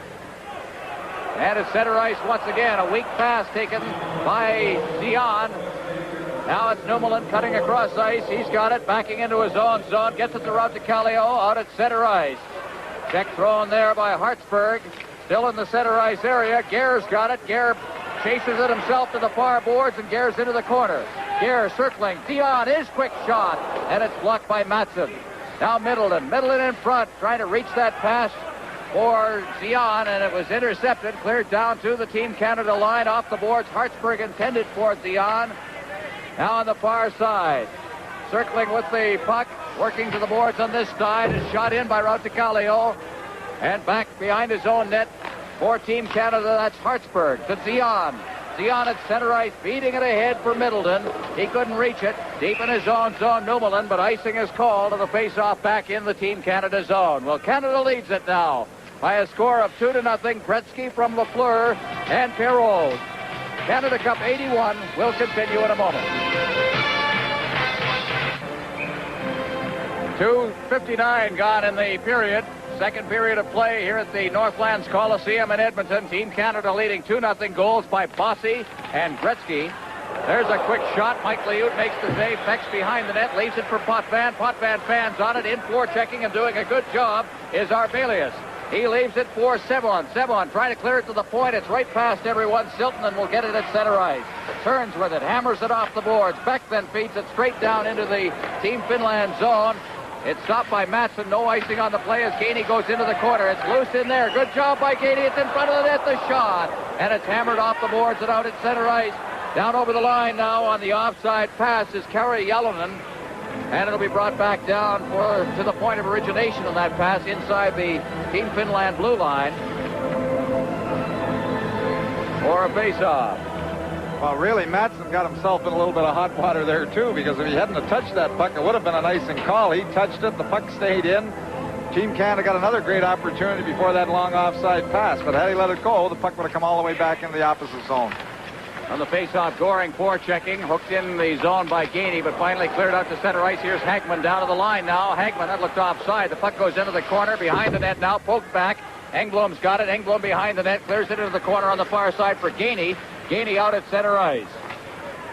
[SPEAKER 1] And at center ice once again. A weak pass taken by Zion. Now it's Dumoulin cutting across ice. He's got it, backing into his own zone. Gets it to Rautikalia out at center ice. Check thrown there by Hartsburg. Still in the center ice area. Guerre's got it. Guerre chases it himself to the far boards, and Guerre's into the corner. Guerre circling. Dion, his quick shot. And it's blocked by Matson. Now Middleton. Middleton in front, trying to reach that pass for Zion, and it was intercepted. Cleared down to the Team Canada line off the boards. Hartsburg intended for Zion. Now on the far side, circling with the puck, working to the boards on this side, is shot in by Rautikalia, and back behind his own net for Team Canada. That's Hartsburg to Zion. Zion at center ice, beating it ahead for Middleton. He couldn't reach it. Deep in his own zone, Dumoulin, but icing is called, and the face-off back in the Team Canada zone. Well, Canada leads it now by a score of 2-0. Gretzky from Lafleur and Perreault. Canada Cup 81 will continue in a moment. 2:59 gone in the period. Second period of play here at the Northlands Coliseum in Edmonton. Team Canada leading 2-0. Goals by Bossy and Gretzky. There's a quick shot. Mike Liut makes the save. Peck's behind the net. Leaves it for Potvin. Potvin fans on it. In forechecking and doing a good job is Arbelius. He leaves it for Sevon. Sevon trying to clear it to the point. It's right past everyone. Siltanen will get it at center ice. Turns with it. Hammers it off the boards. Beck then feeds it straight down into the Team Finland zone. It's stopped by Matson. No icing on the play as Gainey goes into the corner. It's loose in there. Good job by Gainey. It's in front of the net. The shot. And it's hammered off the boards and out at center ice. Down over the line now on the offside pass is Kari Jalonen. And it'll be brought back down to the point of origination on that pass inside the Team Finland blue line for a face-off.
[SPEAKER 3] Well, really, Matson got himself in a little bit of hot water there, too, because if he hadn't have touched that puck, it would have been an icing call. He touched it. The puck stayed in. Team Canada got another great opportunity before that long offside pass, but had he let it go, the puck would have come all the way back in the opposite zone.
[SPEAKER 1] On the face-off, Goring forechecking, hooked in the zone by Gainey, but finally cleared out to center ice. Here's Hagman down to the line now. Hagman, that looked offside. The puck goes into the corner, behind the net now, poked back. Engblom's got it. Engblom behind the net, clears it into the corner on the far side for Gainey. Gainey out at center ice.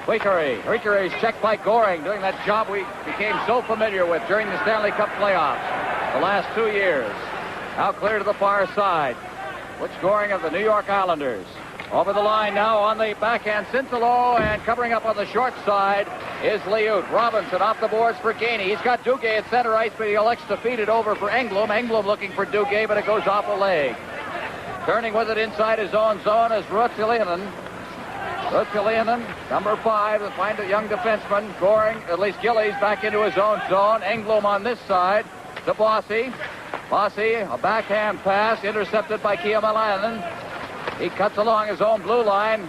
[SPEAKER 1] Ricoeur's checked by Goring, doing that job we became so familiar with during the Stanley Cup playoffs the last 2 years. Now clear to the far side. Butch Goring of the New York Islanders. Over the line now on the backhand, Cincelo, and covering up on the short side is Liut. Robinson off the boards for Gainey. He's got Duguay at center ice, but he elects to feed it over for Engblom. Engblom looking for Duguay, but it goes off a leg. Turning with it inside his own zone is Ruotsalainen. Ruotsalainen, number 5, to find a young defenseman. Goring, at least Gillies, back into his own zone. Engblom on this side to Bossy. Bossy, a backhand pass, intercepted by Kiamalainen. He cuts along his own blue line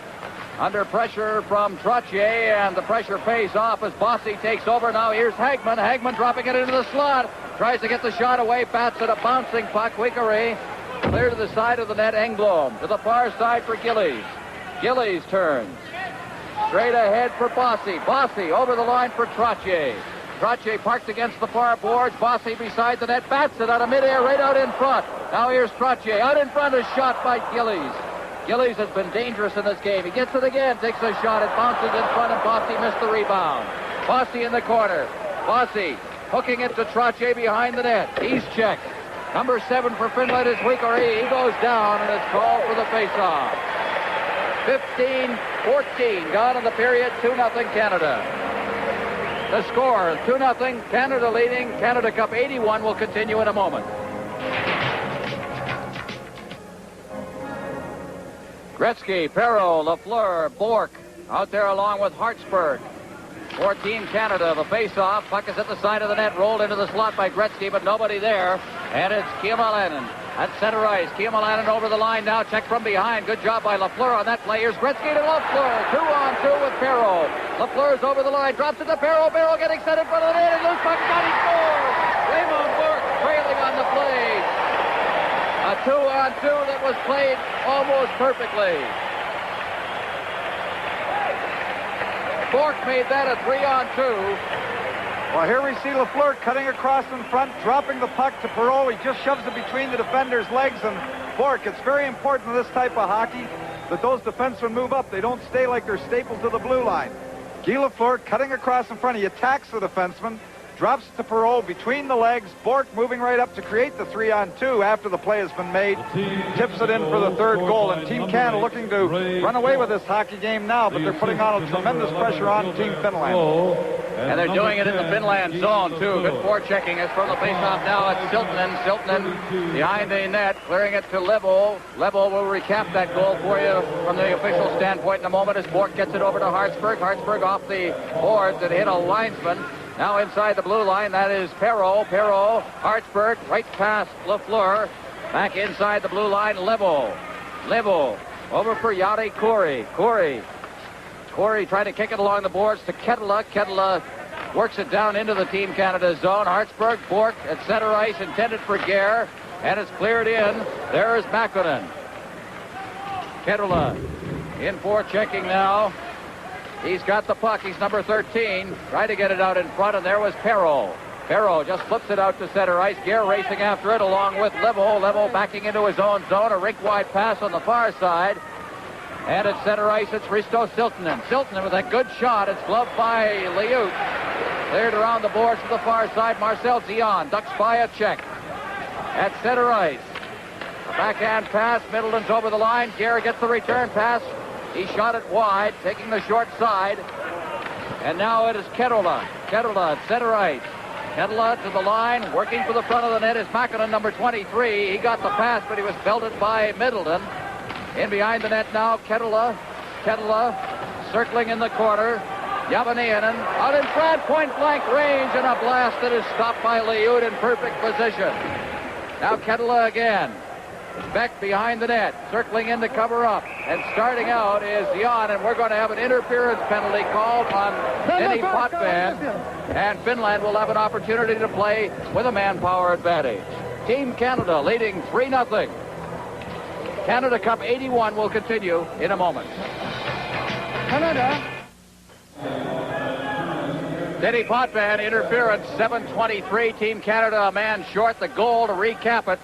[SPEAKER 1] under pressure from Trottier, and the pressure pays off as Bossy takes over. Now here's Hagman. Hagman dropping it into the slot. Tries to get the shot away. Bats at a bouncing puck. Wickery clear to the side of the net. Engblom to the far side for Gillies. Gillies turns. Straight ahead for Bossy. Bossy over the line for Trottier. Trottier parked against the far boards. Bossy beside the net. Bats it out of midair right out in front. Now here's Trottier. Out in front, a shot by Gillies. Gillies has been dangerous in this game. He gets it again, takes a shot, it bounces in front, and Bossy missed the rebound. Bossy in the corner. Bossy hooking it to Trottier behind the net. He's checked. Number 7 for Finland is Wickery. He goes down, and it's called for the face-off. 15-14 gone in the period. 2-0 Canada. The score, 2-0, Canada leading. Canada Cup 81 will continue in a moment. Gretzky, Perreault, Lafleur, Bourque out there along with Hartsburg. For Team Canada, the face-off. Puck is at the side of the net, rolled into the slot by Gretzky, but nobody there. And it's Kiemalainen at center ice. Kiemalainen over the line now, checked from behind. Good job by Lafleur on that play. Here's Gretzky to Lafleur. 2-on-2 with Perreault. Lafleur's over the line, drops it to Perreault. Perreault getting set in front of the net, and loose puck shot, he scores! Raymond Bourque trailing on the play. A 2-on-2 that was played almost perfectly. Bourque made that a 3-on-2.
[SPEAKER 3] Well, here we see Lafleur cutting across in front, dropping the puck to Perreault. He just shoves it between the defender's legs, and Bourque, it's very important in this type of hockey that those defensemen move up. They don't stay like they're stapled to the blue line. Guy Lafleur cutting across in front. He attacks the defenseman, drops to Perreault between the legs. Bourque moving right up to create the 3-on-2 after the play has been made. Tips it in for the third goal. And Team Canada looking to run away with this hockey game now, but they're putting on a tremendous pressure on Team Finland.
[SPEAKER 1] And they're doing it in the Finland zone, too. Good forechecking is from the faceoff now. It's Siltanen. Siltanen behind the net, clearing it to Levo. Levo will recap that goal for you from the official standpoint in a moment as Bourque gets it over to Hartsburg. Hartsburg off the boards and hit a linesman. Now inside the blue line, that is Perreault. Perreault, Hartsburg, right past Lafleur. Back inside the blue line, Levo. Levo, over for Jari Kurri. Kurri trying to kick it along the boards to Kettula. Kettula works it down into the Team Canada zone. Hartsburg, Bourque at center ice, intended for Gare, and it's cleared in. There is Mäkinen. Kettula in forechecking now. He's got the puck. He's number 13. Tried to get it out in front, and there was Perreault. Perreault just flips it out to center ice. Gare racing after it along with Levo. Levo backing into his own zone. A rink-wide pass on the far side. And at center ice, it's Risto Siltanen. Siltanen with a good shot. It's gloved by Liut. Cleared around the boards to the far side. Marcel Dion ducks by a check. At center ice. A backhand pass. Middleton's over the line. Gare gets the return pass. He shot it wide, taking the short side. And now it is Kettula. Kettula at center ice. Kettula to the line, working for the front of the net is Mäkinen, number 23. He got the pass, but he was belted by Middleton. In behind the net now, Kettula. Kettula circling in the corner. Javanianen out in front, point-blank range, and a blast that is stopped by Liut in perfect position. Now Kettula again. Beck behind the net, circling in to cover up. And starting out is Jan, and we're going to have an interference penalty called on Denny Potvin. And Finland will have an opportunity to play with a manpower advantage. Team Canada leading 3-0. Canada Cup 81 will continue in a moment.
[SPEAKER 5] Canada.
[SPEAKER 1] Denny Potvin, interference, 7:23. Team Canada a man short. The goal to recap it.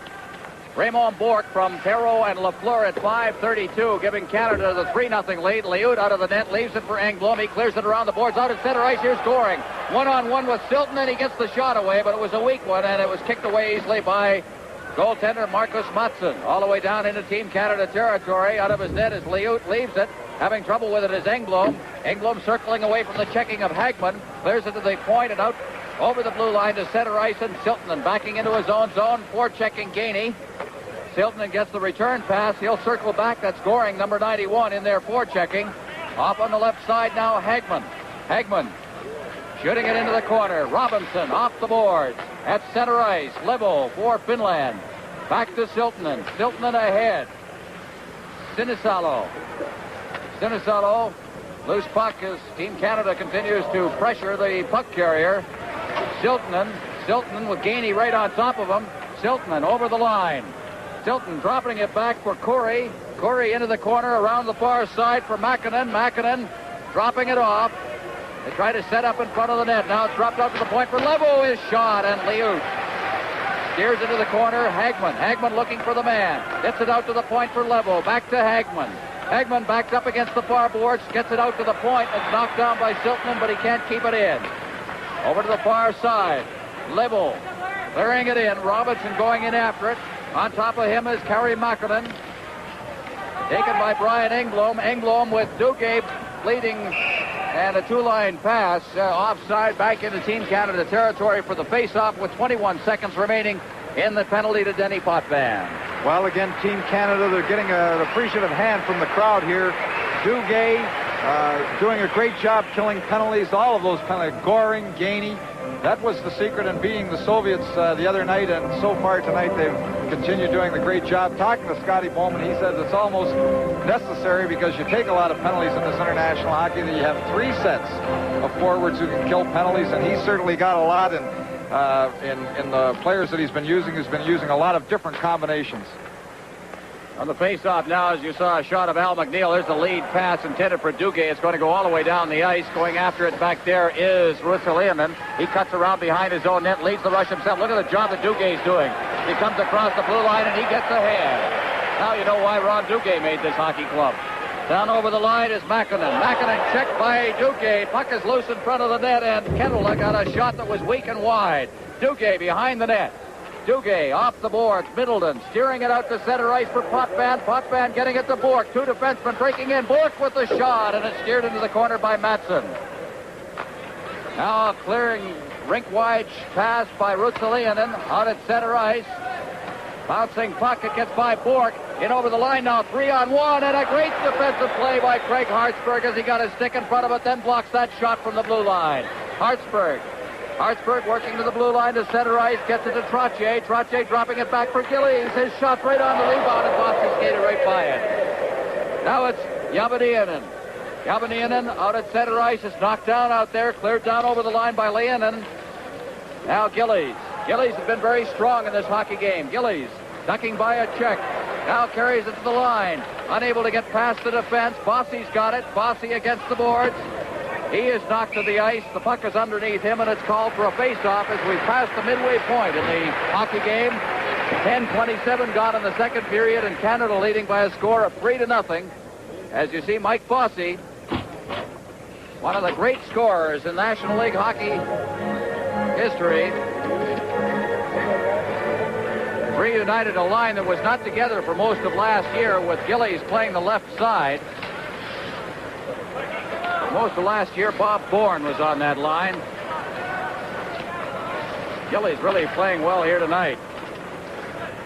[SPEAKER 1] Raymond Bourque from Perreault and Lafleur at 5:32, giving Canada the 3-0 lead. Liut out of the net, leaves it for Engblom. He clears it around the boards, out at center ice. Here's scoring. One-on-one with Siltanen. He gets the shot away, but it was a weak one, and it was kicked away easily by goaltender Marcus Mattsson. All the way down into Team Canada territory. Out of his net as Liut leaves it. Having trouble with it is Engblom. Engblom circling away from the checking of Hagman. Clears it to the point and out over the blue line to center ice, and Siltanen backing into his own zone. Forechecking Gainey. Siltanen gets the return pass. He'll circle back. That's Goring, number 91, in there forechecking. Off on the left side now, Hagman. Hagman shooting it into the corner. Robinson off the boards. At center ice, Levo for Finland. Back to Siltanen. Siltanen ahead. Sinisalo. Sinisalo. Loose puck as Team Canada continues to pressure the puck carrier. Siltanen. Siltanen with Gainey right on top of him. Siltanen over the line. Siltanen dropping it back for Kurri. Kurri into the corner around the far side for Mäkinen. Mäkinen dropping it off. They try to set up in front of the net. Now it's dropped out to the point for Levo. His shot, and Liut steers into the corner. Hagman. Hagman looking for the man. Gets it out to the point for Levo. Back to Hagman. Hagman backs up against the far boards. Gets it out to the point. It's knocked down by Siltanen, but he can't keep it in. Over to the far side. Levo clearing it in. Robinson going in after it. On top of him is Kari Mäkinen. Taken by Brian Engblom. Engblom with Duguay leading, and a two-line pass offside back into Team Canada territory for the face-off with 21 seconds remaining in the penalty to Denny Potvin.
[SPEAKER 3] Well, again, Team Canada, they're getting an appreciative hand from the crowd here. Duguay doing a great job killing penalties, all of those penalties. Goring, Gainey. That was the secret in beating the Soviets the other night, and so far tonight they've continued doing a great job. Talking to Scotty Bowman, he says it's almost necessary because you take a lot of penalties in this international hockey that you have 3 sets of forwards who can kill penalties, and he's certainly got a lot in the players that he's been using a lot of different combinations.
[SPEAKER 1] On the face-off now, as you saw a shot of Al McNeil, there's the lead pass intended for Duguay. It's going to go all the way down the ice. Going after it back there is Ruotsalainen. He cuts around behind his own net, leads the rush himself. Look at the job that Dugay's doing. He comes across the blue line and he gets ahead. Now you know why Ron Duguay made this hockey club. Down over the line is Makinen. Makinen checked by Duguay. Puck is loose in front of the net, and Kettler got a shot that was weak and wide. Duguay behind the net. Duguay off the boards. Middleton steering it out to center ice for Potvin. Potvin getting it to Bourque. 2 defensemen breaking in. Bourque with the shot, and it's steered into the corner by Matson. Now clearing rink-wide pass by Ruotsalainen out at center ice. Bouncing puck. It gets by Bourque. In over the line now. 3-on-1, and a great defensive play by Craig Hartsburg as he got his stick in front of it, then blocks that shot from the blue line. Hartsburg working to the blue line to center ice, gets it to Trottier. Trottier dropping it back for Gillies. His shot right on the rebound, and Boston skated right by it. Now it's Javaniinen. Javaniinen out at center ice is knocked down out there, cleared down over the line by Leinen. Now Gillies. Gillies has been very strong in this hockey game. Gillies ducking by a check. Now carries it to the line. Unable to get past the defense. Bossy's got it. Bossy against the boards. He is knocked to the ice. The puck is underneath him, and it's called for a face-off as we pass the midway point in the hockey game. 10:27 gone in the second period, and Canada leading by a score of 3-0. As you see, Mike Bossy, one of the great scorers in National League hockey history, reunited a line that was not together for most of last year, with Gillies playing the left side. Most of last year, Bob Bourne was on that line. Gillies really playing well here tonight.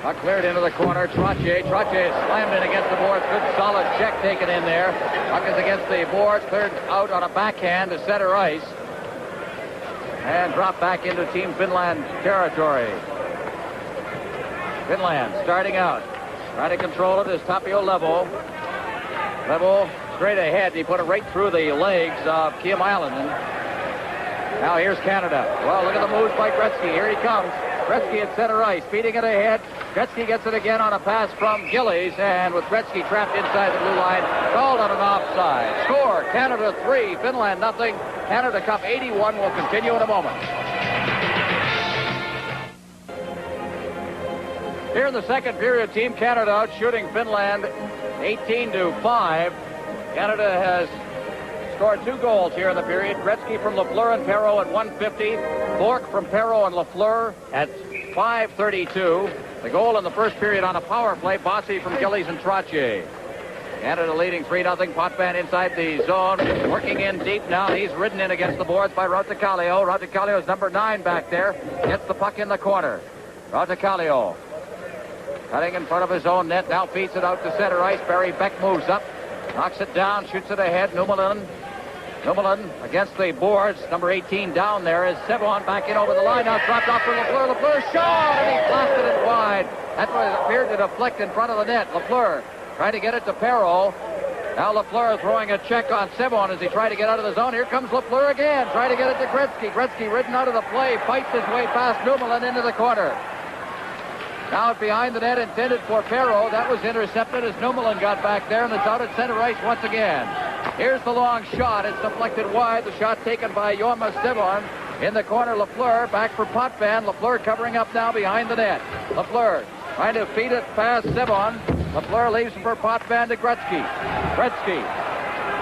[SPEAKER 1] Puck cleared into the corner. Trottier slammed in against the boards. Good solid check taken in there. Puck is against the boards. Cleared out on a backhand to center ice. And dropped back into Team Finland territory. Finland starting out. Trying to control it is Tapio Levo. Levo straight ahead. He put it right through the legs of Kim Islanen. Now here's Canada. Well, look at the moves by Gretzky. Here he comes. Gretzky at center ice, feeding it ahead. Gretzky gets it again on a pass from Gillies, and with Gretzky trapped inside the blue line, called on an offside. Score, Canada 3, Finland 0. Canada Cup 81 will continue in a moment. Here in the second period, Team Canada out shooting Finland 18-5. Canada has scored 2 goals here in the period. Gretzky from Lafleur and Perreault at 150. Bourque from Perreault and Lafleur at 5:32. The goal in the first period on a power play, Bossy from Gillies and Trottier. Canada leading 3-0. Potvin inside the zone, working in deep now. He's ridden in against the boards by Rautakallio. Rautakallio's number 9 back there. Gets the puck in the corner. Rautakallio cutting in front of his own net. Now feeds it out to center ice. Barry Beck moves up. Knocks it down, shoots it ahead. Nummelin against the boards. Number 18 down there is Sebon back in over the line. Now dropped off for Lafleur. Lafleur shot, and he blasted it wide. That appeared to deflect in front of the net. Lafleur trying to get it to Perreault. Now Lafleur throwing a check on Sebon as he tried to get out of the zone. Here comes Lafleur again, trying to get it to Gretzky. Gretzky ridden out of the play, fights his way past Nummelin into the corner. Now behind the net, intended for Perreault. That was intercepted as Nummelin got back there, and it's out at center ice once again. Here's the long shot. It's deflected wide. The shot taken by Jorma Sebon. In the corner, Lafleur back for Potvin. Lafleur covering up now behind the net. Lafleur trying to feed it past Sebon. Lafleur leaves for Potvin to Gretzky. Gretzky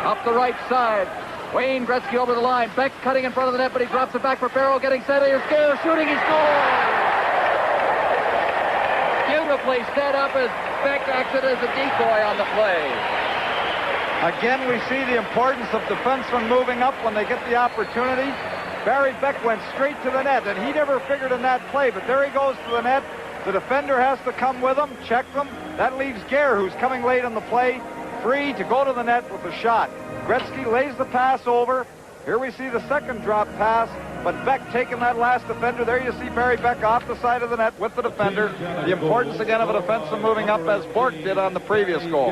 [SPEAKER 1] up the right side. Wayne Gretzky over the line. Beck cutting in front of the net, but he drops it back for Perreault, getting set. Here's Gale shooting. He scores! Beautifully set up as Beck acted as a decoy on the play.
[SPEAKER 3] Again, we see the importance of defensemen moving up when they get the opportunity. Barry Beck went straight to the net, and he never figured in that play, but there he goes to the net. The defender has to come with them, check them. That leaves Gare, who's coming late in the play, free to go to the net with a shot. Gretzky lays the pass over. Here we see the second drop pass, but Beck taking that last defender. There you see Barry Beck off the side of the net with the defender. The importance again of a defenseman moving up as Bork did on the previous goal.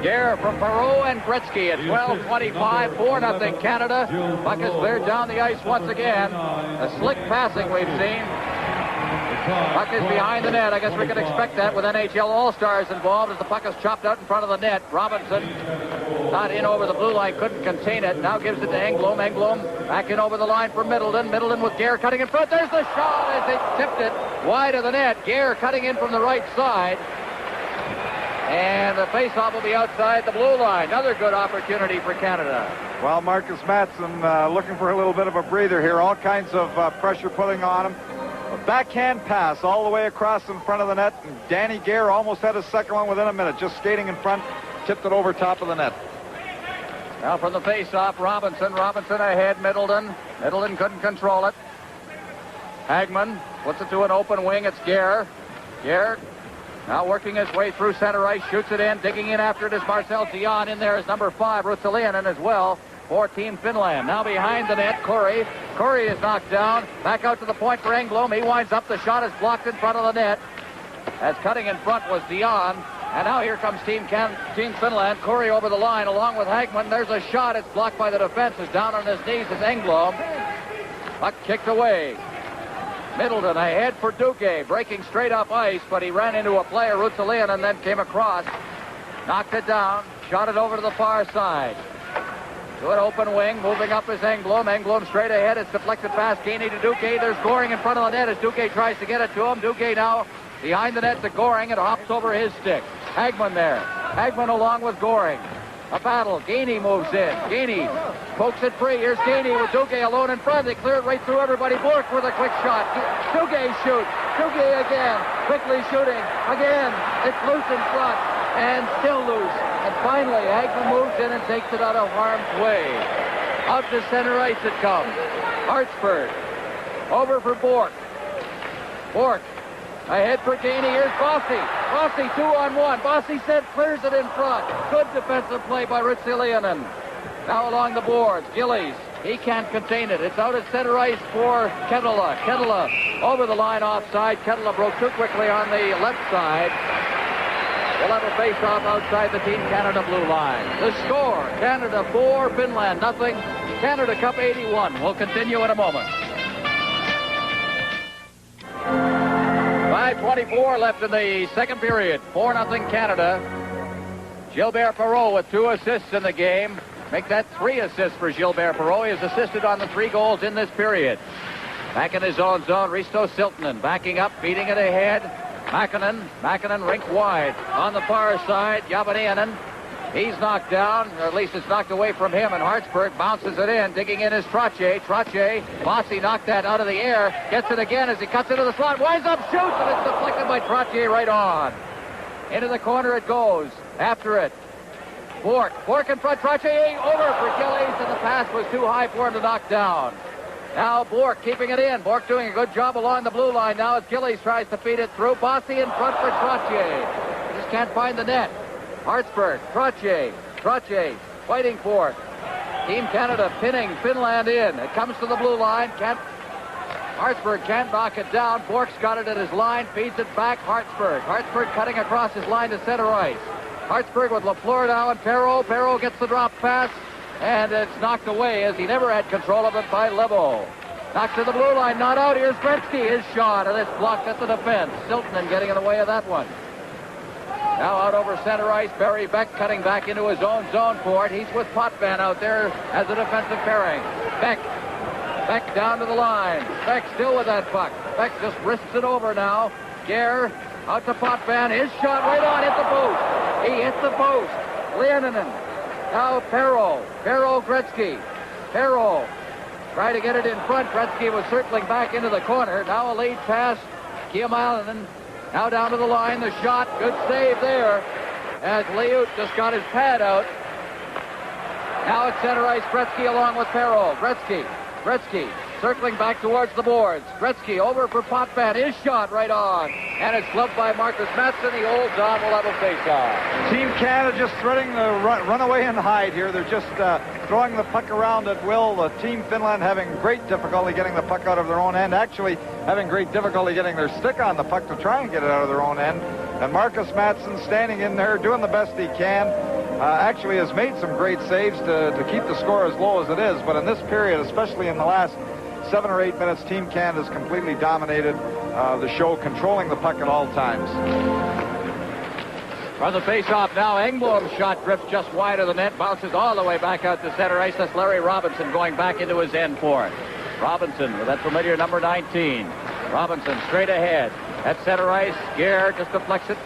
[SPEAKER 1] Gare from Perreault and Gretzky at 12:25, 4-0 Canada. Puck is cleared down the ice once again. A slick passing we've seen. Puck is behind the net. I guess we can expect that with NHL All-Stars involved as the puck is chopped out in front of the net. Robinson not in over the blue line, couldn't contain it. Now gives it to Engblom. Engblom back in over the line for Middleton. Middleton with Gare cutting in front. There's the shot as they tipped it wide of the net. Gare cutting in from the right side. And the faceoff will be outside the blue line. Another good opportunity for Canada.
[SPEAKER 3] Well, Marcus Matson looking for a little bit of a breather here. All kinds of pressure putting on him. A backhand pass all the way across in front of the net. And Danny Gare almost had his second one within a minute. Just skating in front, tipped it over top of the net.
[SPEAKER 1] Now from the face-off, Robinson. Robinson ahead, Middleton. Middleton couldn't control it. Hagman puts it to an open wing. It's Gare. Gare now working his way through center ice, shoots it in. Digging in after it is Marcel Dion. In there is number 5, Ruotsalainen as well for Team Finland. Now behind the net, Curry. Curry is knocked down. Back out to the point for Engblom. He winds up. The shot is blocked in front of the net. As cutting in front was Dion. And now here comes Team Finland. Curry over the line along with Hagman. There's a shot. It's blocked by the defense. Is down on his knees is Engblom. Puck kicked away. Middleton ahead for Duque. Breaking straight up ice, but he ran into a player, Ruotsalainen, and then came across. Knocked it down. Shot it over to the far side. To an open wing. Moving up is Engblom. Engblom straight ahead. It's deflected past Gainey to Duque. There's Goring in front of the net as Duque tries to get it to him. Duque now behind the net to Goring. It hops over his stick. Hagman there. Hagman along with Goring. A battle. Gainey moves in. Gainey pokes it free. Here's Gainey with Duque alone in front. They clear it right through everybody. Bork with a quick shot. Duque shoots. Duque again. Quickly shooting. Again. It's loose in front. And still loose. And finally, Hagman moves in and takes it out of harm's way. Out to center ice it comes. Hartsburg. Over for Bork. Bork. Ahead for Gainey. Here's Bossy. Bossy 2-on-1. Bossy clears it in front. Good defensive play by Ruotsalainen. Now along the boards. Gillies. He can't contain it. It's out at center ice for Kettula. Kettula over the line offside. Kettula broke too quickly on the left side. We'll have a face-off outside the Team Canada blue line. The score, Canada 4, Finland 0. Canada Cup 81. We'll continue in a moment. 5:24 left in the second period. 4-0 Canada. Gilbert Perreault with 2 assists in the game. Make that 3 assists for Gilbert Perreault. He has assisted on the 3 goals in this period. Back in his own zone, Risto Siltanen backing up, beating it ahead. Mäkinen rink wide. On the far side, Javanainen. He's knocked down, or at least it's knocked away from him, and Hartsburg bounces it in. Digging in is Trottier. Bossy knocked that out of the air. Gets it again as he cuts into the slot. Winds up, shoots, and it's deflected by Trottier right on. Into the corner it goes. After it, Bork in front. Trottier over for Gillies, and the pass was too high for him to knock down. Now Bork keeping it in. Bork doing a good job along the blue line now as Gillies tries to feed it through. Bossy in front for Trottier. Just can't find the net. Hartsburg, Trottier fighting for it. Team Canada pinning Finland in. It comes to the blue line. Hartsburg can't knock it down. Bork's got it at his line, feeds it back. Hartsburg cutting across his line to center ice. Hartsburg with Lafleur now and Perreault. Perreault gets the drop pass, and it's knocked away as he never had control of it by Lebeau. Knocked to the blue line, not out. Here's Gretzky, his shot, and it's blocked at the defense. Siltanen getting in the way of that one. Now out over center ice, Barry Beck cutting back into his own zone for it. He's with Potvin out there as a defensive pairing. Beck down to the line. Beck still with that puck. Beck just wrists it over now. Gare out to Potvin. His shot right on, hit the post. He hit the post. Leoninen. Now Perreault, Gretzky. Perreault try to get it in front. Gretzky was circling back into the corner. Now a lead pass. Kiemainen now down to the line. The shot, good save there as Liut just got his pad out. Now at center ice, Gretzky along with Perreault. Gretzky circling back towards the boards. Gretzky over for Potvin. His shot right on. And it's gloved by Marcus Matson. He holds on. We'll have a face-off.
[SPEAKER 3] Team Canada just threading the run away and hide here. They're just throwing the puck around at will. Team Finland having great difficulty getting the puck out of their own end. Actually having great difficulty getting their stick on the puck to try and get it out of their own end. And Marcus Matson standing in there doing the best he can. Actually has made some great saves to keep the score as low as it is. But in this period, especially in the last 7 or 8 minutes, Team Canada's completely dominated the show, controlling the puck at all times.
[SPEAKER 1] From the face-off now, Engblom's shot drifts just wide of the net, bounces all the way back out to center ice. That's Larry Robinson going back into his end for it. Robinson with that familiar number 19. Robinson straight ahead. At center ice, Gare just deflects it.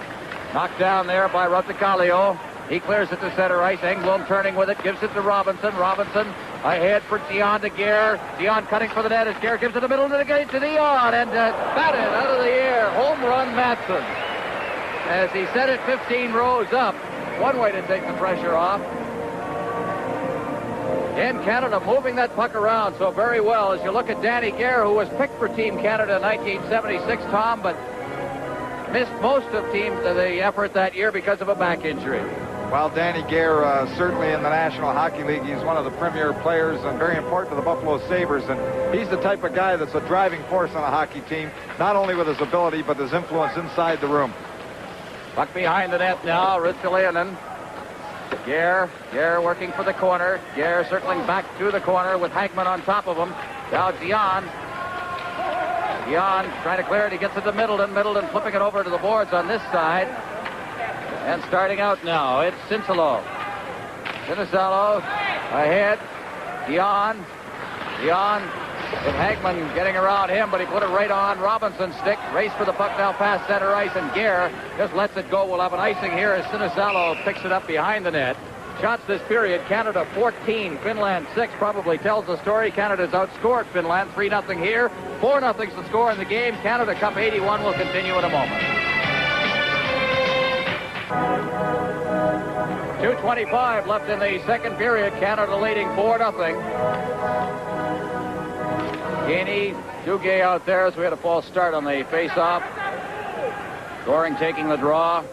[SPEAKER 1] Knocked down there by Roticalio. He clears it to center ice. Engblom turning with it, gives it to Robinson. Robinson ahead for Dion to Gare. Dion cutting for the net as Gare gives it to the middle of the gate to Dion. And batted out of the air. Home run Matson. As he set it 15 rows up. One way to take the pressure off. And Canada moving that puck around so very well. As you look at Danny Gare, who was picked for Team Canada in 1976, Tom, but missed most of the effort that year because of a back injury.
[SPEAKER 3] Well, Danny Gare, certainly in the National Hockey League, he's one of the premier players and very important to the Buffalo Sabres. And he's the type of guy that's a driving force on a hockey team, not only with his ability, but his influence inside the room.
[SPEAKER 1] Puck behind the net now, Ristolainen. Gare working for the corner. Gare circling back to the corner with Hankman on top of him. Now Dion. Dion trying to clear it. He gets it to Middleton. Middleton flipping it over to the boards on this side. And starting out now, it's Cinsalo. Cinsalo ahead. Dion with Hankman getting around him, but he put it right on Robinson's stick. Race for the puck now past center ice, and Gare just lets it go. We'll have an icing here as Cinsalo picks it up behind the net. Shots this period, Canada 14, Finland 6. Probably tells the story. Canada's outscored Finland 3-0 here. 4-0's the score in the game. Canada Cup 81 will continue in a moment. 2:25 left in the second period. Canada leading 4-0. Gainey, Duguay out there as we had a false start on the face-off. Goring taking the draw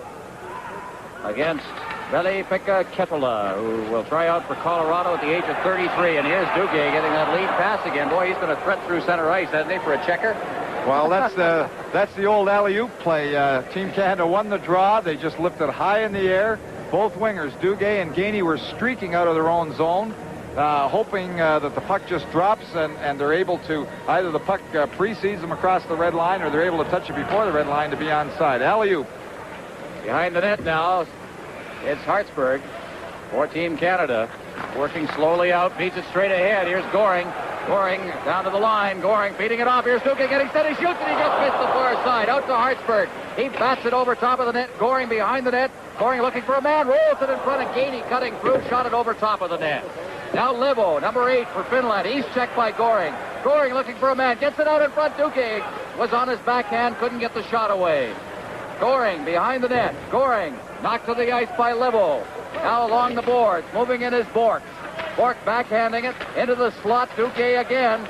[SPEAKER 1] against Veli-Pekka Ketala, who will try out for Colorado at the age of 33. And here's Duguay getting that lead pass again. Boy, he's been a threat through center ice, hasn't he, for a checker?
[SPEAKER 3] Well, that's the old alley-oop play. Team Canada won the draw. They just lifted high in the air. Both wingers, Duguay and Gainey, were streaking out of their own zone, hoping that the puck just drops and they're able to, either the puck precedes them across the red line or they're able to touch it before the red line to be onside. Alley-oop.
[SPEAKER 1] Behind the net now, it's Hartsburg for Team Canada. Working slowly out, beats it straight ahead. Here's Goring. Goring down to the line. Goring beating it off. Here's Duguay getting set. He shoots and he just missed the far side. Out to Hartsburg. He bats it over top of the net. Goring behind the net. Goring looking for a man. Rolls it in front of Gainey cutting through. Shot it over top of the net. Now Levo, number 8 for Finland. He's checked by Goring. Goring looking for a man. Gets it out in front. Duguay was on his backhand. Couldn't get the shot away. Goring behind the net. Goring knocked to the ice by Levo. Now along the boards. Moving in is Bork. Bork backhanding it into the slot. Duguay again.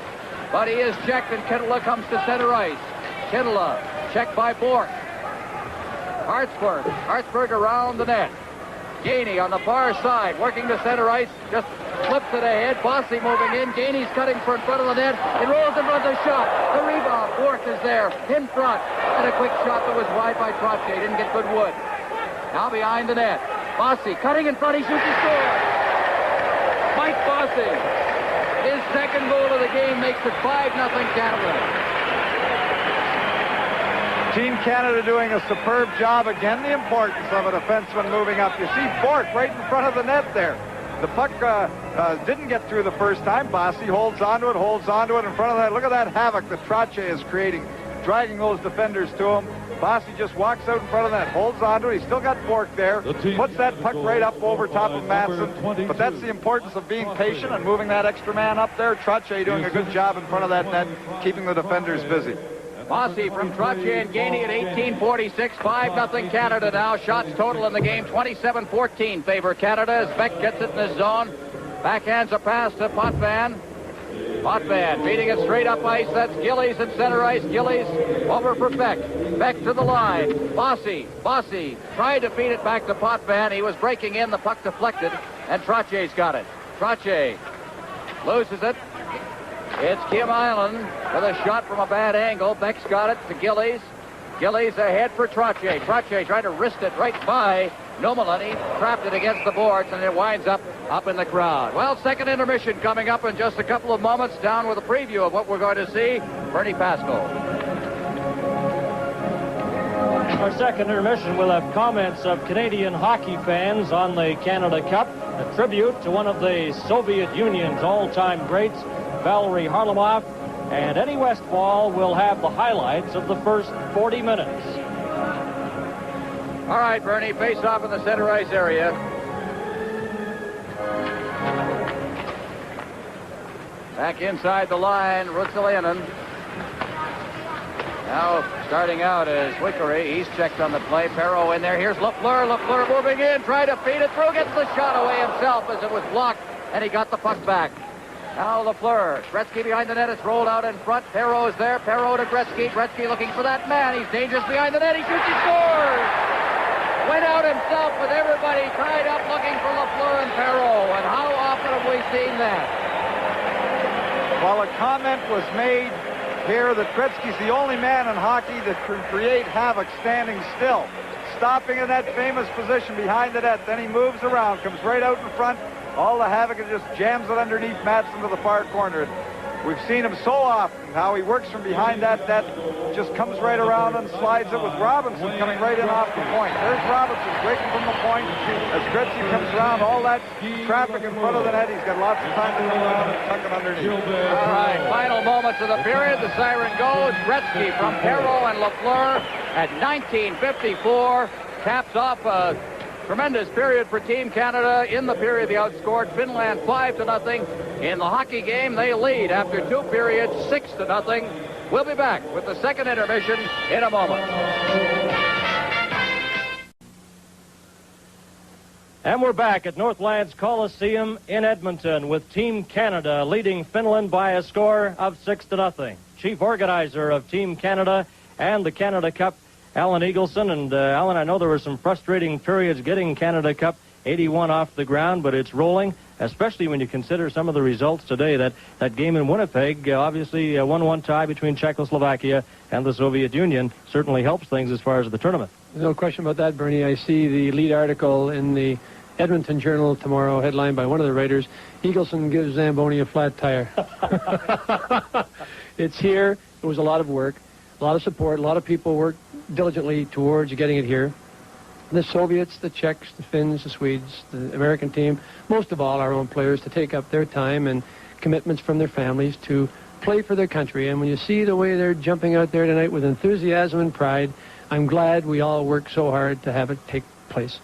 [SPEAKER 1] But he is checked and Kittila comes to center ice. Kittila checked by Bork. Hartsburg around the net. Gainey on the far side, working to center ice, just flips it ahead. Bossy moving in. Gainey's cutting for in front of the net. It rolls in front of the shot. The rebound. Bork is there in front. And a quick shot that was wide by Trottier. Didn't get good wood. Now behind the net. Bossy cutting in front. He shoots. He scores. Mike Bossy. His second goal of the game makes it 5-0 Canada.
[SPEAKER 3] Team Canada doing a superb job. Again, the importance of a defenseman moving up. You see Bork right in front of the net there. The puck didn't get through the first time. Bossy holds onto it in front of that. Look at that havoc that Trottier is creating, dragging those defenders to him. Bossy just walks out in front of that, holds onto it. He's still got Bork there, puts that puck right up over top of Matson. But that's the importance of being patient and moving that extra man up there. Trottier doing a good job in front of that net, keeping the defenders busy.
[SPEAKER 1] Bossy from Trottier and Gainey at 18:46. 5-0 Canada now. Shots total in the game 27-14 favor Canada as Beck gets it in his zone. Backhands a pass to Potvin. Potvin feeding it straight up ice. That's Gillies at center ice. Gillies over for Beck. Beck to the line. Bossy tried to feed it back to Potvin. He was breaking in. The puck deflected, and Trotier's got it. Trottier loses it. It's Kim Island with a shot from a bad angle. Beck's got it to Gillies. Gillies ahead for Trottier. Trottier tried to wrist it right by Nomelin. He trapped it against the boards, and it winds up in the crowd. Well, second intermission coming up in just a couple of moments. Down with a preview of what we're going to see. Bernie Pascoe.
[SPEAKER 4] Our second intermission will have comments of Canadian hockey fans on the Canada Cup, a tribute to one of the Soviet Union's all-time greats, Valery Harlamov, and Eddie Westfall will have the highlights of the first 40 minutes.
[SPEAKER 1] All right, Bernie, face off in the center ice area. Back inside the line, Rutsalainen. Now starting out is Wickery. He's checked on the play. Perreault in there. Here's Lafleur. Lafleur moving in, trying to feed it through. Gets the shot away himself as it was blocked, and he got the puck back. Now Lafleur. Gretzky behind the net. It's rolled out in front. Perreault is there. Perreault to Gretzky. Gretzky looking for that man. He's dangerous behind the net. He shoots. He scores! Went out himself with everybody tied up looking for Lafleur and Perreault. And how often have we seen that?
[SPEAKER 3] Well, a comment was made here that Gretzky's the only man in hockey that can create havoc standing still. Stopping in that famous position behind the net. Then he moves around, comes right out in front. All the havoc and just jams it underneath Madsen to the far corner. We've seen him so often, how he works from behind that net, just comes right around and slides it with Robinson coming right in off the point. There's Robinson breaking from the point. As Gretzky comes around, all that traffic in front of the net, he's got lots of time to come around and tuck it underneath.
[SPEAKER 1] All right, final moments of the period. The siren goes. Gretzky from Perreault and Lafleur at 19:54 caps off a tremendous period for Team Canada. In the period, they outscored Finland 5-0. In the hockey game, they lead after two periods, 6-0. We'll be back with the second intermission in a moment.
[SPEAKER 4] And we're back at Northlands Coliseum in Edmonton with Team Canada leading Finland by a score of 6-0. Chief organizer of Team Canada and the Canada Cup, Alan Eagleson. And Alan, I know there were some frustrating periods getting Canada Cup 81 off the ground, but it's rolling, especially when you consider some of the results today. That game in Winnipeg, obviously a 1-1 tie between Czechoslovakia and the Soviet Union, certainly helps things as far as the tournament.
[SPEAKER 6] No question about that, Bernie. I see the lead article in the Edmonton Journal tomorrow, headlined by one of the writers. Eagleson gives Zamboni a flat tire. It's here. It was a lot of work, a lot of support. A lot of people worked diligently towards getting it here. The Soviets, the Czechs, the Finns, the Swedes, the American team, most of all our own players, to take up their time and commitments from their families to play for their country. And when you see the way they're jumping out there tonight with enthusiasm and pride, I'm glad we all worked so hard to have it take place.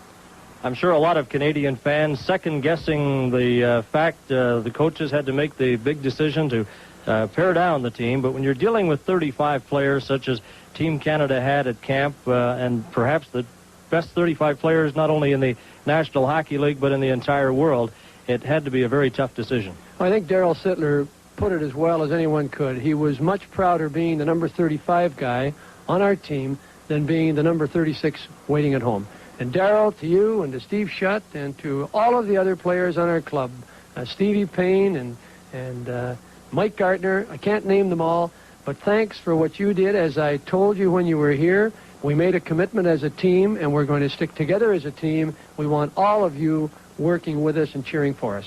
[SPEAKER 4] I'm sure a lot of Canadian fans second-guessing the fact the coaches had to make the big decision to pare down the team. But when you're dealing with 35 players, such as Team Canada had at camp, and perhaps the best 35 players not only in the National Hockey League but in the entire world, it had to be a very tough decision.
[SPEAKER 6] I think Darryl Sittler put it as well as anyone could. He was much prouder being the number 35 guy on our team than being the number 36 waiting at home. And Darryl, to you and to Steve Shutt and to all of the other players on our club, Stevie Payne and Mike Gardner, I can't name them all, but thanks for what you did. As I told you when you were here, we made a commitment as a team, and we're going to stick together as a team. We want all of you working with us and cheering for us.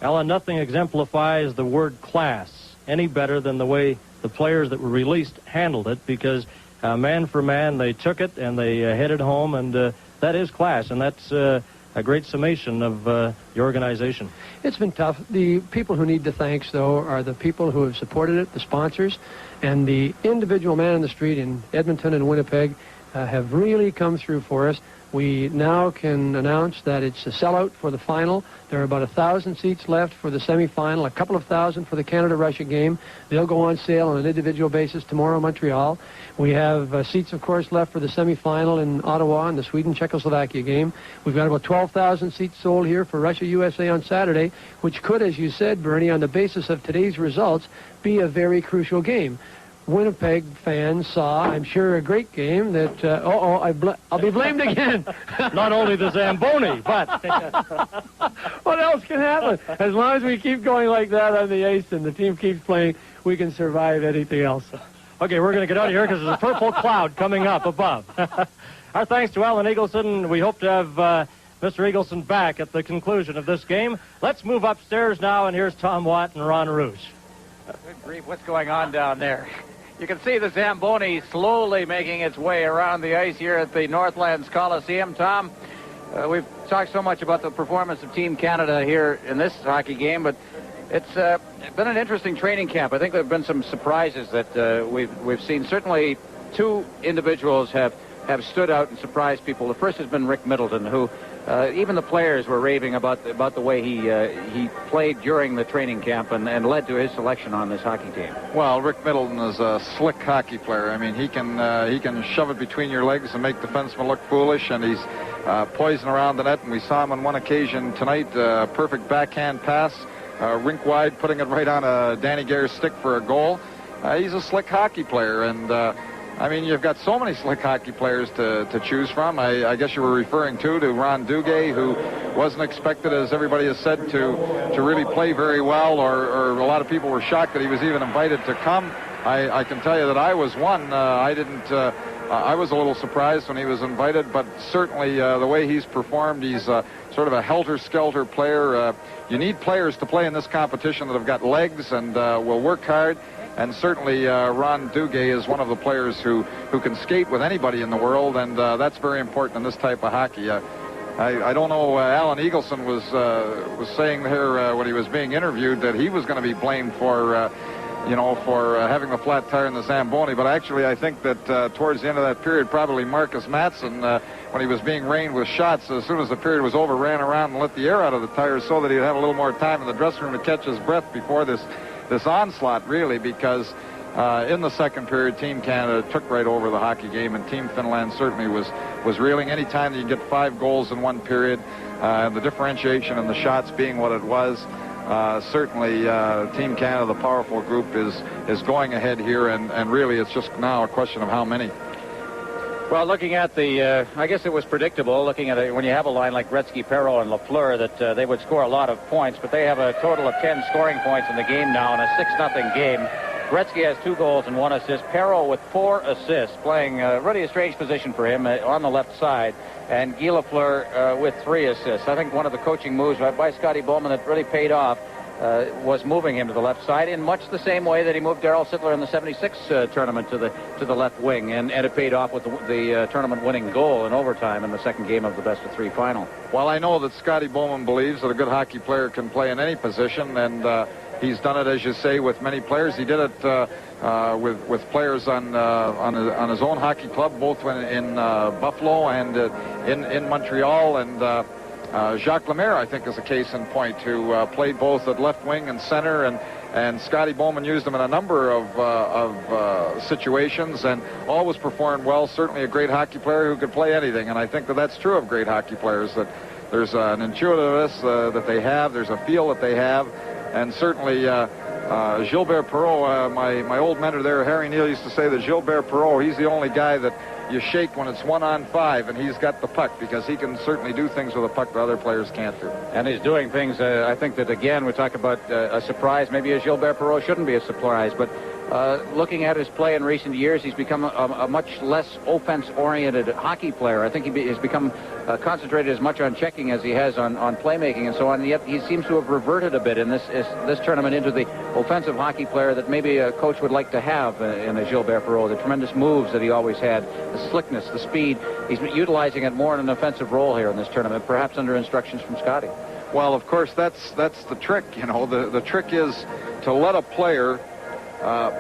[SPEAKER 4] Alan, nothing exemplifies the word class any better than the way the players that were released handled it, because man for man, they took it and they headed home, and that is class, and that's a great summation of the organization.
[SPEAKER 6] It's been tough. The people who need the thanks, though, are the people who have supported it, the sponsors, and the individual man on the street in Edmonton and Winnipeg. have really come through for us. We now can announce that it's a sellout for the final. There are about 1,000 seats left for the semifinal, a couple of thousand for the Canada-Russia game. They'll go on sale on an individual basis tomorrow in Montreal. We have seats, of course, left for the semifinal in Ottawa in the Sweden-Czechoslovakia game. We've got about 12,000 seats sold here for Russia-USA on Saturday, which could, as you said, Bernie, on the basis of today's results, be a very crucial game. Winnipeg fans saw, I'm sure, a great game that, I'll be blamed again.
[SPEAKER 4] Not only the Zamboni, but...
[SPEAKER 6] What else can happen? As long as we keep going like that on the ice and the team keeps playing, we can survive anything else.
[SPEAKER 4] Okay, we're going to get out of here because there's a purple cloud coming up above. Our thanks to Alan Eagleson. We hope to have Mr. Eagleson back at the conclusion of this game. Let's move upstairs now, and here's Tom Watt and Ron Roos.
[SPEAKER 1] Good grief, what's going on down there? You can see the Zamboni slowly making its way around the ice here at the Northlands Coliseum. Tom, we've talked so much about the performance of Team Canada here in this hockey game, but it's been an interesting training camp. I think there have been some surprises that we've seen. Certainly, two individuals have stood out and surprised people. The first has been Rick Middleton, who even the players were raving about the way he played during the training camp and led to his selection on this hockey team.
[SPEAKER 3] Well, Rick Middleton is a slick hockey player. I mean, he can shove it between your legs and make defensemen look foolish, and he's poising around the net. And we saw him on one occasion tonight, perfect backhand pass, rink wide, putting it right on Danny Gare's stick for a goal. He's a slick hockey player, and I mean, you've got so many slick hockey players to choose from. I guess you were referring to Ron Duguay, who wasn't expected, as everybody has said, to really play very well, or a lot of people were shocked that he was even invited to come. I can tell you that I was one. I was a little surprised when he was invited, but certainly the way he's performed, he's sort of a helter-skelter player. You need players to play in this competition that have got legs and will work hard. And certainly Ron Duguay is one of the players who can skate with anybody in the world, and that's very important in this type of hockey. I don't know, Alan Eagleson was saying there when he was being interviewed that he was going to be blamed for having the flat tire in the Zamboni, but actually I think that towards the end of that period, probably Marcus Matson, when he was being rained with shots, as soon as the period was over, ran around and let the air out of the tires so that he'd have a little more time in the dressing room to catch his breath before this onslaught, really, because in the second period, Team Canada took right over the hockey game, and Team Finland certainly was reeling. Any time that you get 5 goals in one period, the differentiation in the shots being what it was, certainly Team Canada, the powerful group, is going ahead here, and really it's just now a question of how many.
[SPEAKER 1] Well, looking at I guess it was predictable, looking at it, when you have a line like Gretzky, Perreault, and Lafleur, that they would score a lot of points, but they have a total of 10 scoring points in the game now in a 6-0 game. Gretzky has 2 goals and 1 assist. Perreault with 4 assists, playing really a strange position for him on the left side, and Guy Lafleur with 3 assists. I think one of the coaching moves by Scotty Bowman that really paid off was moving him to the left side in much the same way that he moved Darryl Sittler in the 76 tournament to the left wing, and it paid off with the tournament-winning goal in overtime in the second game of the best-of-3 final.
[SPEAKER 3] Well, I know that Scotty Bowman believes that a good hockey player can play in any position, and he's done it, as you say, with many players. He did it with players on his own hockey club, both in Buffalo and in Montreal, and Jacques Lemaire, I think, is a case in point, who played both at left wing and center, and Scotty Bowman used him in a number of situations and always performed well. Certainly a great hockey player who could play anything, and I think that that's true of great hockey players, that there's an intuitiveness that they have, there's a feel that they have, and certainly Gilbert Perreault, my old mentor there, Harry Neal, used to say that Gilbert Perreault, he's the only guy that you shake when it's 1-on-5, and he's got the puck, because he can certainly do things with a puck that other players can't do.
[SPEAKER 1] And he's doing things, I think that, again, we talk about a surprise. Maybe Gilbert Perreault shouldn't be a surprise, but looking at his play in recent years, he's become a much less offense-oriented hockey player. I think he has become concentrated as much on checking as he has on playmaking and so on. And yet he seems to have reverted a bit in this tournament into the offensive hockey player that maybe a coach would like to have in a Gilbert Perreault. The tremendous moves that he always had, the slickness, the speed. He's utilizing it more in an offensive role here in this tournament, perhaps under instructions from Scotty.
[SPEAKER 3] Well, of course, that's the trick. You know, the trick is to let a player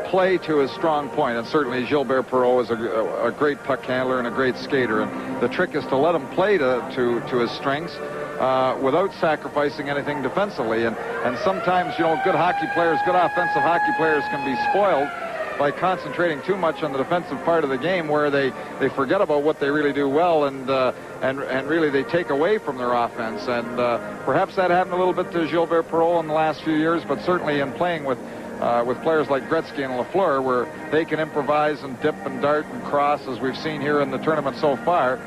[SPEAKER 3] play to his strong point, and certainly Gilbert Perreault is a great puck handler and a great skater, and the trick is to let him play to his strengths without sacrificing anything defensively, and sometimes, you know, good hockey players, good offensive hockey players can be spoiled by concentrating too much on the defensive part of the game, where they forget about what they really do well, and really they take away from their offense, and perhaps that happened a little bit to Gilbert Perreault in the last few years, but certainly in playing with players like Gretzky and Lafleur, where they can improvise and dip and dart and cross, as we've seen here in the tournament so far.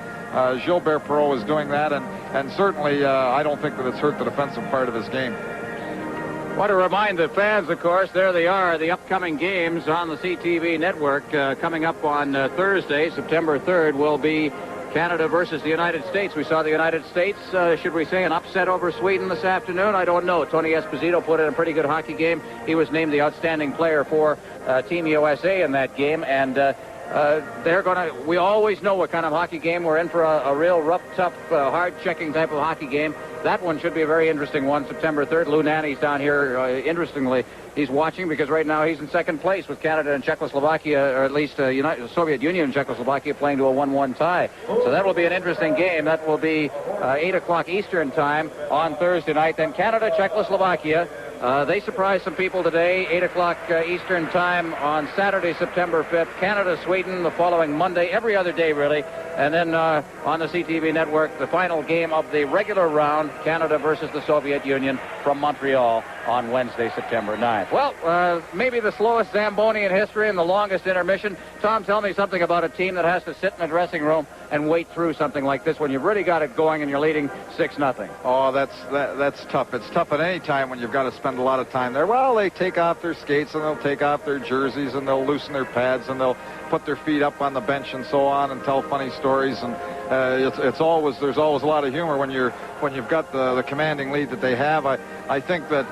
[SPEAKER 3] Gilbert Perreault is doing that, and certainly I don't think that it's hurt the defensive part of his game.
[SPEAKER 1] I want to remind the fans, of course, there they are, the upcoming games on the CTV network. Coming up on Thursday, September 3rd, will be Canada versus the United States. We saw the United States, should we say, an upset over Sweden this afternoon? I don't know. Tony Esposito put in a pretty good hockey game. He was named the outstanding player for Team USA in that game, and we always know what kind of hockey game we're in for, a real rough, tough, hard-checking type of hockey game. That one should be a very interesting one, September 3rd. Lou Nanny's down here. Interestingly, he's watching because right now he's in second place with Canada and Czechoslovakia, or at least Soviet Union and Czechoslovakia playing to a 1-1 tie. So that will be an interesting game. That will be 8 o'clock Eastern time on Thursday night. Then Canada, Czechoslovakia. They surprised some people today, 8 o'clock Eastern time on Saturday, September 5th. Canada, Sweden the following Monday, every other day really. And then on the CTV network, the final game of the regular round, Canada versus the Soviet Union from Montreal on Wednesday, September 9th. Well, maybe the slowest Zamboni in history and the longest intermission. Tom, tell me something about a team that has to sit in the dressing room and wait through something like this when you've really got it going and you're leading 6-0.
[SPEAKER 3] Oh, that's tough. It's tough at any time when you've got to spend a lot of time there. Well, they take off their skates and they'll take off their jerseys and they'll loosen their pads and they'll put their feet up on the bench and so on and tell funny stories, and there's always a lot of humor when you've got the commanding lead that they have. I think that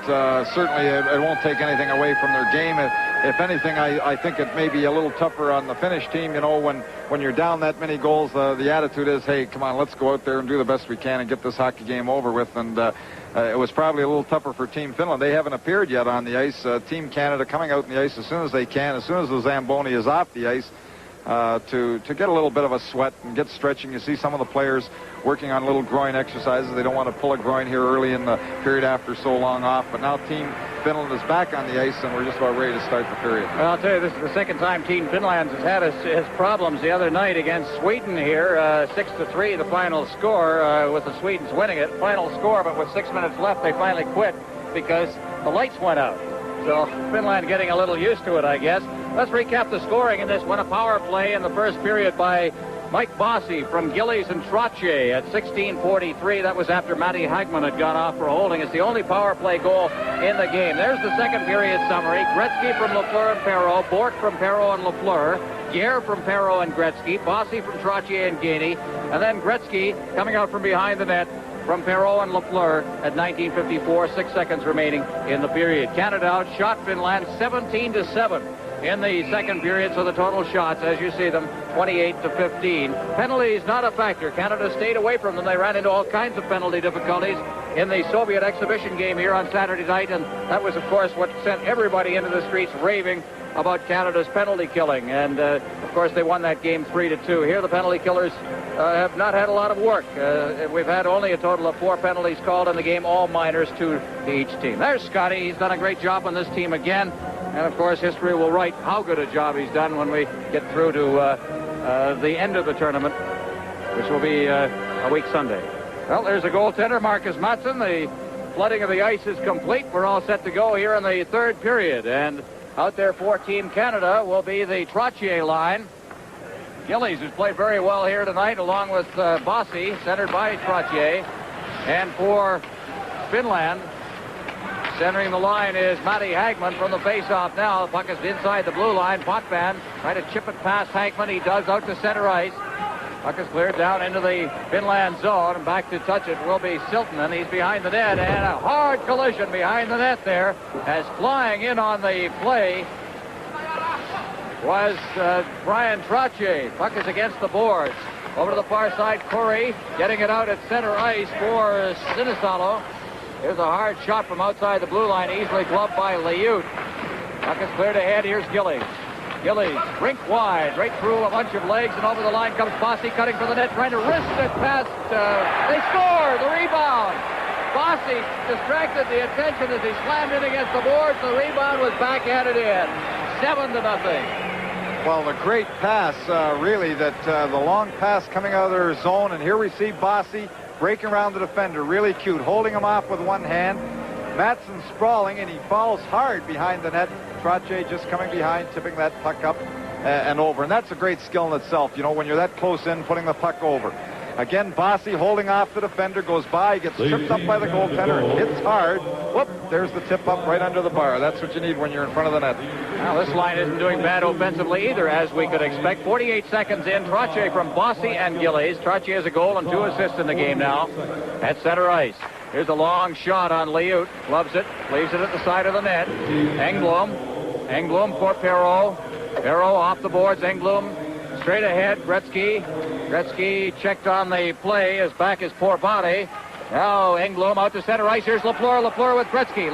[SPEAKER 3] certainly it won't take anything away from their game. If anything, I think it may be a little tougher on the Finnish team. You know, when you're down that many goals, the attitude is, hey, come on, let's go out there and do the best we can and get this hockey game over with. And it was probably a little tougher for Team Finland. They haven't appeared yet on the ice. Team Canada coming out on the ice as soon as they can, as soon as the Zamboni is off the ice, to get a little bit of a sweat and get stretching. You see some of the players working on little groin exercises. They don't want to pull a groin here early in the period after so long off. But now Team Finland is back on the ice, and we're just about ready to start the period.
[SPEAKER 1] Well, I'll tell you, this is the second time Team Finland has had his problems. The other night against Sweden here, 6-3, the final score, with the Swedes winning it. Final score, but with 6 minutes left, they finally quit because the lights went out. So Finland getting a little used to it, I guess. Let's recap the scoring in this one. A power play in the first period by Mike Bossy from Gillies and Trottier at 16:43. That was after Matty Hagman had gone off for holding. It's the only power play goal in the game. There's the second period summary. Gretzky from Lafleur and Perreault, Bourque from Perreault and Lafleur, Guerre from Perreault and Gretzky, Bossy from Trottier and Gainey, and then Gretzky coming out from behind the net from Perreault and Lafleur at 19:54, 6 seconds remaining in the period. Canada outshot Finland 17-7 in the second period, so the total shots, as you see them, 28-15. Penalties not a factor. Canada stayed away from them. They ran into all kinds of penalty difficulties in the Soviet exhibition game here on Saturday night, and that was, of course, what sent everybody into the streets raving about Canada's penalty killing. And, of course, they won that game 3-2. Here, the penalty killers have not had a lot of work. We've had only a total of 4 penalties called in the game, all minors, 2 to each team. There's Scotty. He's done a great job on this team again. And, of course, history will write how good a job he's done when we get through to the end of the tournament, which will be a week Sunday. Well, there's a goaltender, Marcus Mattsson. The flooding of the ice is complete. We're all set to go here in the third period. And out there for Team Canada will be the Trottier line. Gillies, who's played very well here tonight, along with Bossy, centered by Trottier. And for Finland, centering the line is Matty Hagman from the face-off now. The puck is inside the blue line. Potvin trying to chip it past Hagman. He does out to center ice. Puck is cleared down into the Finland zone, and back to touch it will be Siltanen. He's behind the net, and a hard collision behind the net there, as flying in on the play was Brian Trottier. Puck is against the boards. Over to the far side, Corey getting it out at center ice for Sinisalo. Here's a hard shot from outside the blue line, easily gloved by Liut. Puck is cleared ahead. Here's Gillies. Gillies, rink wide, right through a bunch of legs, and over the line comes Bossy, cutting for the net, trying to wrist it past. They score! The rebound! Bossy distracted the attention as he slammed in against the boards. The rebound was backhanded in. 7-0.
[SPEAKER 3] Well, the great pass, really, that the long pass coming out of their zone, and here we see Bossy breaking around the defender. Really cute, holding him off with one hand. Matson sprawling, and he falls hard behind the net. Trottier just coming behind, tipping that puck up and over. And that's a great skill in itself, you know, when you're that close in, putting the puck over. Again, Bossy holding off the defender, goes by, gets tripped up by the goaltender, and hits hard. Whoop, there's the tip up right under the bar. That's what you need when you're in front of the net.
[SPEAKER 1] Now, this line isn't doing bad offensively either, as we could expect. 48 seconds in, Trottier from Bossy and Gillies. Trottier has a goal and 2 assists in the game now at center ice. Here's a long shot on Liut. Loves it. Leaves it at the side of the net. Engblom for Perreault. Perreault off the boards. Engblom straight ahead. Gretzky checked on the play. His back is poor body. Now Engblom out to center ice. Here's Lafleur. Lafleur with Gretzky.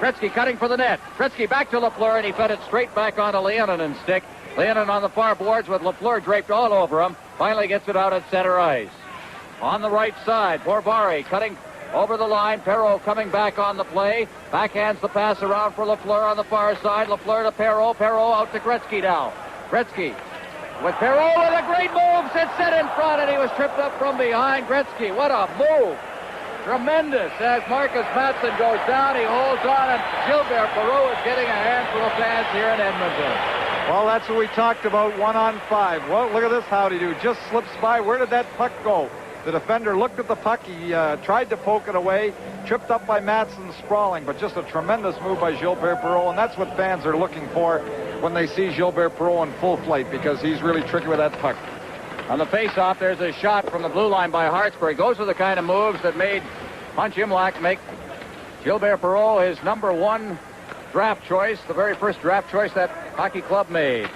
[SPEAKER 1] Gretzky cutting for the net. Gretzky back to Lafleur, and he fed it straight back onto Leoninen's stick. Leoninen on the far boards with Lafleur draped all over him. Finally gets it out at center ice. On the right side, Borbari cutting over the line. Perreault coming back on the play. Backhands the pass around for Lafleur on the far side. Lafleur to Perreault. Perreault out to Gretzky now. Gretzky with Perreault with a great move. Sits set in front, and he was tripped up from behind. Gretzky, what a move. Tremendous. As Marcus Matson goes down, he holds on, and Gilbert Perreault is getting a handful of fans here in Edmonton.
[SPEAKER 3] Well, that's what we talked about, 1-on-5. Well, look at this howdy-do. Just slips by. Where did that puck go? The defender looked at the puck. He tried to poke it away. Tripped up by Matson sprawling, but just a tremendous move by Gilbert Perreault, and that's what fans are looking for when they see Gilbert Perreault in full flight, because he's really tricky with that puck.
[SPEAKER 1] On the face-off, there's a shot from the blue line by Hartsburg. Those are the kind of moves that made Punch Imlach make Gilbert Perreault his number 1 draft choice, the very first draft choice that hockey club made.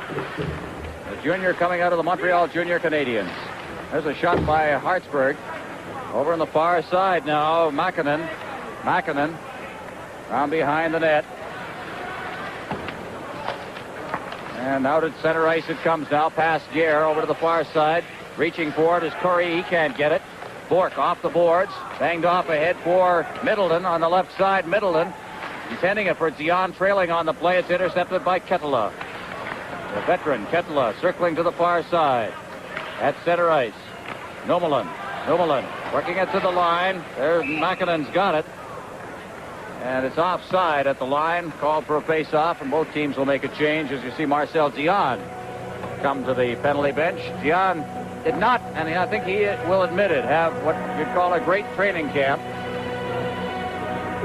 [SPEAKER 1] The junior coming out of the Montreal Junior Canadiens. There's a shot by Hartsburg. Over on the far side now, Makinen around behind the net. And out at center ice it comes now, past Gere over to the far side. Reaching for it is Curry. He can't get it. Bourque off the boards. Banged off ahead for Middleton on the left side. Middleton intending it for Zion, trailing on the play. It's intercepted by Kettula. The veteran Kettula circling to the far side. At center ice, Nomelin working it to the line. There's Makinen's got it. And it's offside at the line. Called for a face-off, and both teams will make a change as you see Marcel Dion come to the penalty bench. Dion did not, and I think he will admit it, have what you'd call a great training camp.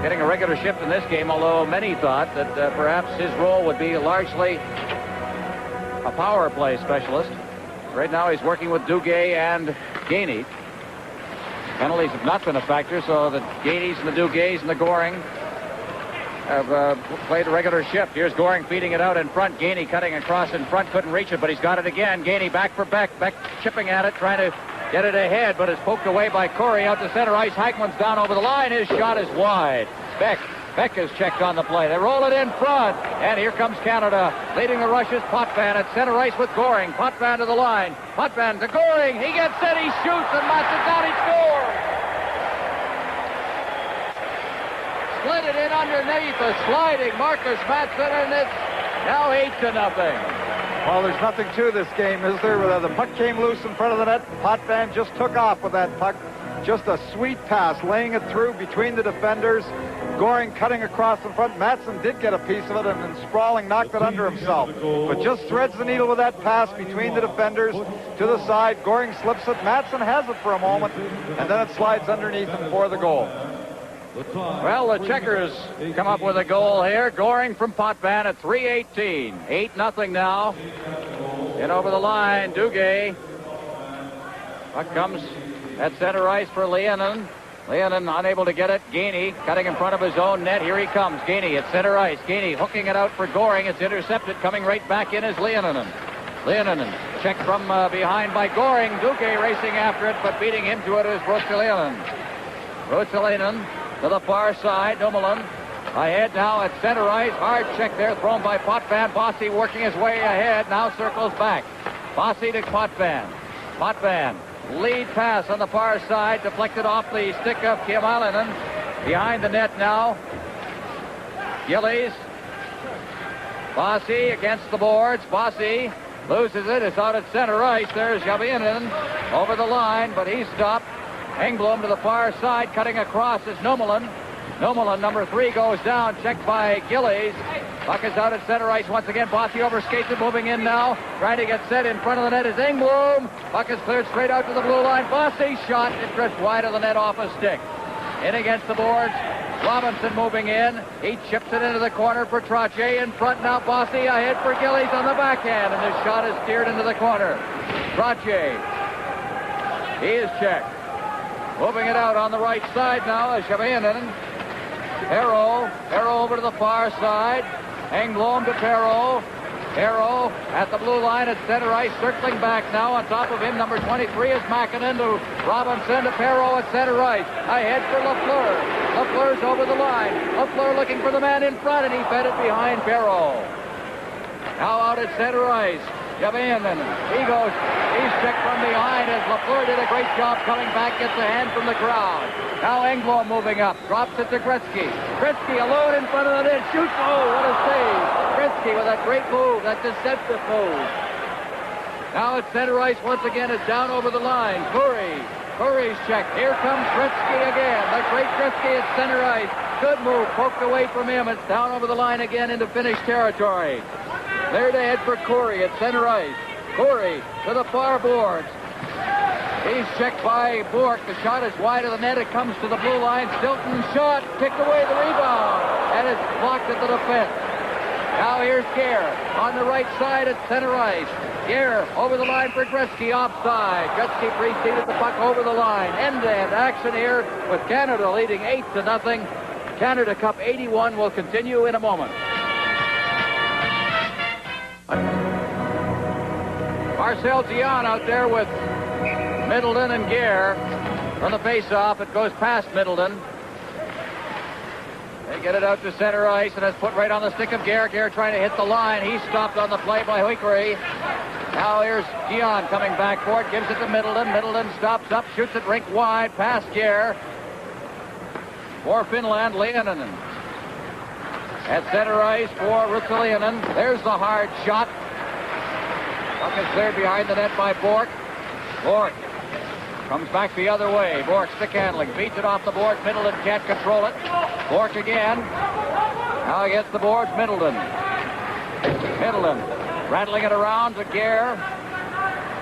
[SPEAKER 1] Getting a regular shift in this game, although many thought that perhaps his role would be largely a power play specialist. Right now he's working with Duguay and Gainey. Penalties have not been a factor, so the Gaineys and the Dugays and the Goring have played a regular shift. Here's Goring feeding it out in front. Gainey cutting across in front, couldn't reach it, but he's got it again. Gainey back for Beck. Beck chipping at it, trying to get it ahead, but it's poked away by Corey out to center ice. Hackman's down over the line. His shot is wide. Beck is checked on the play. They roll it in front, and here comes Canada. Leading the rush is Potvin at center ice with Goring. Potvin to the line. Potvin to Goring. He gets it. He shoots, and Matson down. He scores. Split it in underneath. A sliding Marcus Matson, and it's now 8-0.
[SPEAKER 3] Well, there's nothing to this game, is there? The puck came loose in front of the net. Potvin just took off with that puck. Just a sweet pass, laying it through between the defenders. Goring cutting across in front. Matson did get a piece of it, and then sprawling knocked it under himself. But just threads the needle with that pass between the defenders to the side. Goring slips it. Matson has it for a moment, and then it slides underneath him for the goal.
[SPEAKER 1] Well, the Checkers come up with a goal here. Goring from Potvin at 3:18. 8-0 now. In over the line, Duguay. Puck comes at center ice for Leonin. Leonin unable to get it. Gainey cutting in front of his own net. Here he comes. Gainey at center ice. Gainey hooking it out for Goring. It's intercepted. Coming right back in is Leoninen. Leoninen checked from behind by Goring. Duguay racing after it, but beating him to it is Ruotsalainen. Ruotsalainen to the far side. Nomelin Ahead now at center ice. Hard check there thrown by Potvin. Bossy working his way ahead. Now circles back. Bossy to Potvin. Potvin. Lead pass on the far side. Deflected off the stick of Kim Alanen. Behind the net now. Gillies. Bossy against the boards. Bossy loses it. It's out at center ice. There's Javinen over the line, but he's stopped. Engblom to the far side. Cutting across is Nummelen. Nummelen, number 3, goes down. Checked by Gillies. Puck is out at center ice once again. Bossy overskates it, moving in now. Trying to get set in front of the net is Engblom. Puck is cleared straight out to the blue line. Bossy shot. It drifts wide of the net off a stick. In against the boards. Robinson moving in. He chips it into the corner for Trottier. In front now, Bossy ahead for Gillies on the backhand. And his shot is steered into the corner. Trottier. He is checked. Moving it out on the right side now is Javinen. Perreault over to the far side. Engblom to Perreault. Perreault at the blue line at center ice, circling back now. On top of him, number 23 is Makinen to Robinson to Perreault at center ice. Ahead for Lafleur. Lafleur's over the line. Lafleur looking for the man in front, and he fed it behind Perreault. Now out at center ice. Javinen. He's checked from behind as Lafleur did a great job coming back, gets a hand from the crowd. Now Engblom moving up, drops it to Gretzky. Gretzky alone in front of the net, shoots. Oh, what a save. Gretzky with a great move, that deceptive move. Now at center ice once again, it's down over the line. Curry's checked. Here comes Gretzky again. The great Gretzky at center ice. Good move, poked away from him. It's down over the line again into Finnish territory. Cleared ahead for Corey at center ice. Corey to the far boards. He's checked by Bork. The shot is wide of the net. It comes to the blue line. Stilton shot, kicked away the rebound, and it's blocked at the defense. Now here's Gare on the right side at center ice. Gare over the line for Gretzky, offside. Gretzky preceded the puck over the line. End-to-end action here with Canada leading 8-0. Canada Cup 81 will continue in a moment. Marcel Dion out there with Middleton and Gare. From the face-off, it goes past Middleton. They get it out to center ice, and it's put right on the stick of Gare. Gare trying to hit the line. He's stopped on the play by Huikari. Now here's Dion coming back for it, gives it to Middleton. Middleton stops up, shoots it rink wide, past Gare. For Finland, Leonin. At center ice for Ruotsalainen. There's the hard shot. Puck is cleared behind the net by Bork. Bork comes back the other way. Bork stick handling. Beats it off the board. Middleton can't control it. Bork again. Now against the boards, Middleton. Middleton rattling it around to Gare.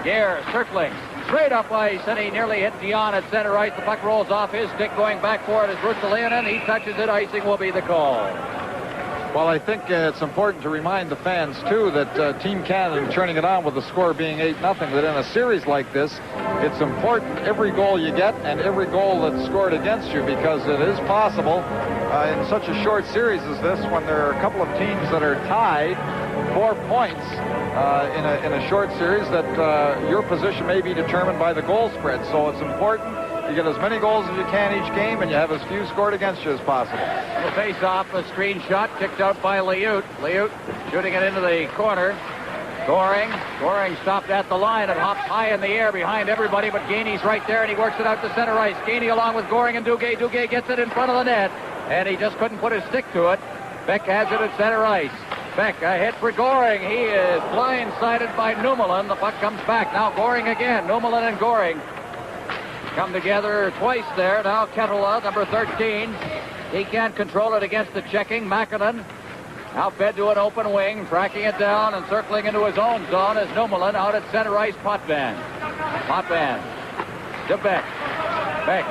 [SPEAKER 1] Gare circling. Straight up ice, and he nearly hit Dion at center ice. The puck rolls off his stick. Going back for it is Ruotsalainen. He touches it. Icing will be the call.
[SPEAKER 3] Well, I think it's important to remind the fans, too, that Team Canada turning it on with the score being 8-0, that in a series like this, it's important every goal you get and every goal that's scored against you, because it is possible in such a short series as this, when there are a couple of teams that are tied 4 points in a short series, that your position may be determined by the goal spread. So it's important you get as many goals as you can each game, and you have as few scored against you as possible.
[SPEAKER 1] The face-off, a screen shot kicked out by Liut. Liut shooting it into the corner. Goring stopped at the line and hops high in the air behind everybody, but Gainy's right there, and he works it out to center ice. Gainey along with Goring and Duguay. Duguay gets it in front of the net, and he just couldn't put his stick to it. Beck has it at center ice. Beck ahead for Goring. He is blindsided by Nummelen. The puck comes back. Now Goring again. Nummelen and Goring come together twice there. Now Kettula, number 13. He can't control it against the checking. Makinen now fed to an open wing, tracking it down and circling into his own zone as Nummelen out at center ice. Potvin to Beck. Beck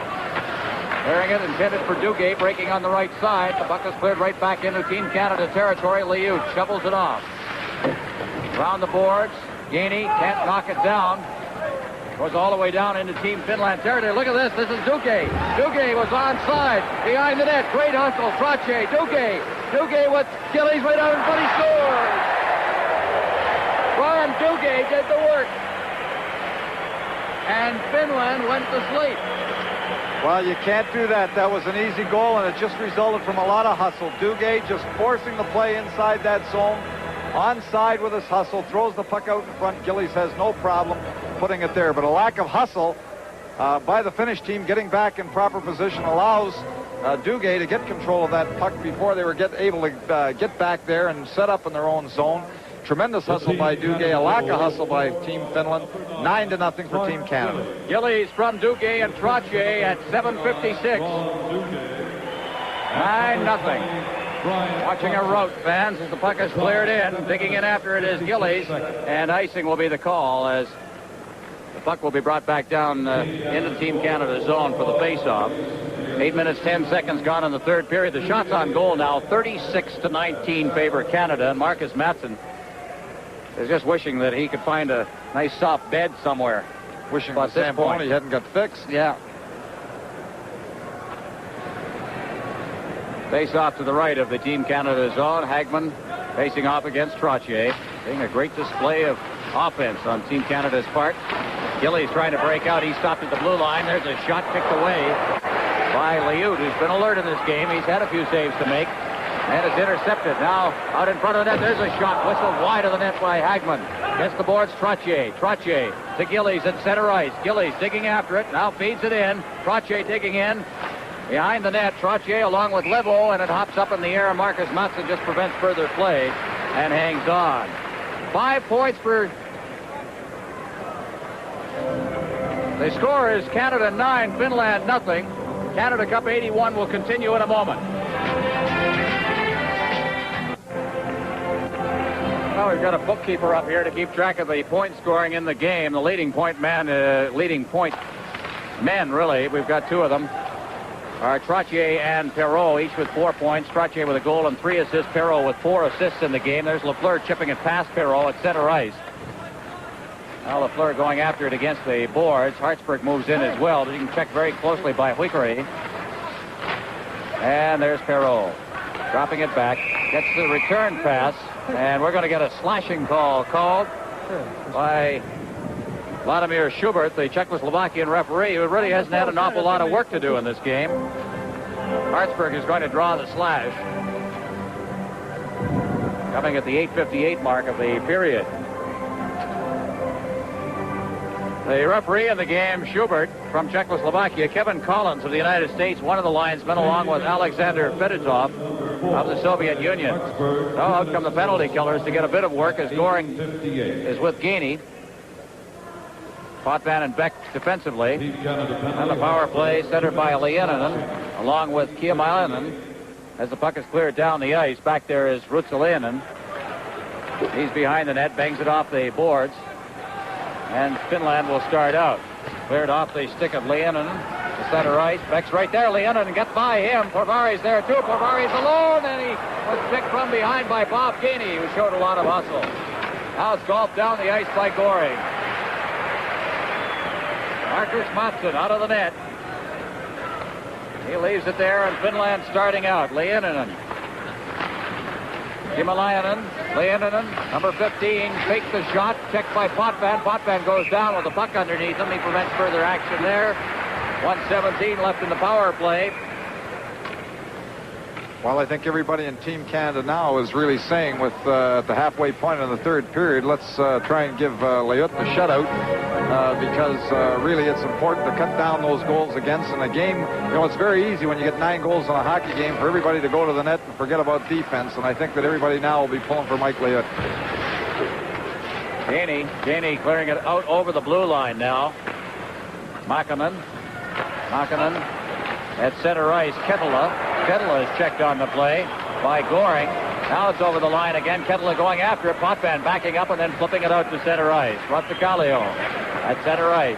[SPEAKER 1] clearing it, intended for Duguay, breaking on the right side. The puck is cleared right back into Team Canada territory. Liut shovels it off. Around the boards. Gainey can't knock it down. Goes all the way down into Team Finland territory. Look at this. This is Duguay. Duguay was onside. Behind the net. Great hustle. Trottier. Duguay with Gillies right out in front. He scores. Ron Duguay did the work. And Finland went to sleep.
[SPEAKER 3] Well, you can't do that. That was an easy goal, and it just resulted from a lot of hustle. Duguay just forcing the play inside that zone. Onside with his hustle, throws the puck out in front. Gillies has no problem putting it there. But a lack of hustle by the Finnish team getting back in proper position allows Duguay to get control of that puck before they were able to get back there and set up in their own zone. Tremendous hustle by Duguay, a lack of hustle by Team Finland. 9-0 for Team Canada.
[SPEAKER 1] Gillies from Duguay and Trottier at 7:56. 9-0. Watching a rout, fans, as the puck is cleared in. Digging in after it is Gillies, and icing will be the call as the puck will be brought back down into Team Canada zone for the face-off. 8 minutes, 10 seconds gone in the third period. The shots on goal now 36-19 favor Canada, and Marcus Mattsson is just wishing that he could find a nice soft bed somewhere.
[SPEAKER 3] Wishing the Zamboni hadn't got fixed.
[SPEAKER 1] Yeah. Face off to the right of the Team Canada zone. Hagman facing off against Trottier. Seeing a great display of offense on Team Canada's part. Gillies trying to break out. He stopped at the blue line. There's a shot kicked away by Liut, who's been alert in this game. He's had a few saves to make. And it's intercepted. Now out in front of the net. There's a shot whistled wide of the net by Hagman. Gets the boards. Trottier to Gillies at center ice. Gillies digging after it. Now feeds it in. Trottier digging in. Behind the net, Trottier along with Levo, and it hops up in the air. Marcus Mattsson just prevents further play and hangs on. 5 points for... The score is Canada 9, Finland nothing. Canada Cup 81 will continue in a moment. Well, we've got a bookkeeper up here to keep track of the point scoring in the game. The leading point men, really. We've got 2 of them. Are Trottier and Perreault, each with 4 points. Trottier with a goal and 3 assists. Perreault with 4 assists in the game. There's Lafleur chipping it past Perreault at center ice. Now Lafleur going after it against the boards. Hartsburg moves in as well. You can check very closely by Huickere. And there's Perreault. Dropping it back. Gets the return pass. And we're going to get a slashing call called by Vladimir Schubert, the Czechoslovakian referee, who really hasn't had an awful lot of work to do in this game. Hartsburg is going to draw the slash. Coming at the 8:58 mark of the period. The referee in the game, Schubert from Czechoslovakia. Kevin Collins of the United States, one of the linesmen, along with Alexander Fedotov of the Soviet Union. So out come the penalty killers to get a bit of work as Goring is with Gainey. Potvin and Beck defensively. And the power play centered by Leoninen, along with Kiemainen. As the puck is cleared down the ice, back there is Rutsalainen. He's behind the net, bangs it off the boards. And Finland will start out. Cleared off the stick of Leoninen to center ice. Beck's right there. Leoninen gets by him. Porvari's there too. Porvari's alone, and he was picked from behind by Bob Gainey, who showed a lot of hustle. Now it's golfed down the ice by Goring. Marcus Mattsson out of the net. He leaves it there, and Finland starting out. Leoninen. Leoninen, number 15, fakes the shot. Checked by Potvin. Potvin goes down with the puck underneath him. He prevents further action there. 1:17 left in the power play.
[SPEAKER 3] Well, I think everybody in Team Canada now is really saying with at the halfway point in the third period, let's try and give Liut the shutout because really it's important to cut down those goals against in a game. You know, it's very easy when you get 9 goals in a hockey game for everybody to go to the net and forget about defense, and I think that everybody now will be pulling for Mike Liut.
[SPEAKER 1] Gainey clearing it out over the blue line now. Makinen at center ice. Kettler is checked on the play by Goring. Now it's over the line again. Kettler going after it. Potvin backing up and then flipping it out to center ice. Rotsicalio at center ice.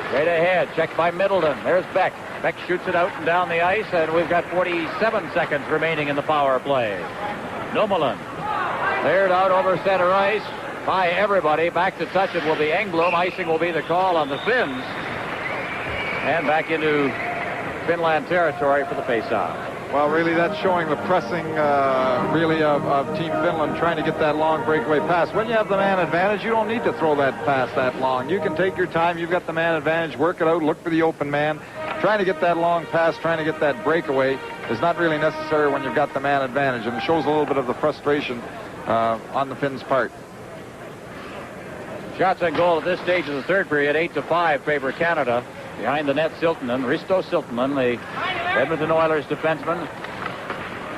[SPEAKER 1] Straight ahead. Checked by Middleton. There's Beck. Beck shoots it out and down the ice, and we've got 47 seconds remaining in the power play. Nummelen cleared out over center ice by everybody. Back to touch it will be Engblom. Icing will be the call on the Finns. And back into Finland territory for the faceoff.
[SPEAKER 3] Well, really, that's showing the pressing, really, of Team Finland trying to get that long breakaway pass. When you have the man advantage, you don't need to throw that pass that long. You can take your time. You've got the man advantage. Work it out. Look for the open man. trying to get that long pass, trying to get that breakaway is not really necessary when you've got the man advantage, and it shows a little bit of the frustration on the Finns' part.
[SPEAKER 1] Shots on goal at this stage of the third period, 8-5 favor Canada. Behind the net, Siltanen, Risto Siltanen, the Edmonton Oilers defenseman.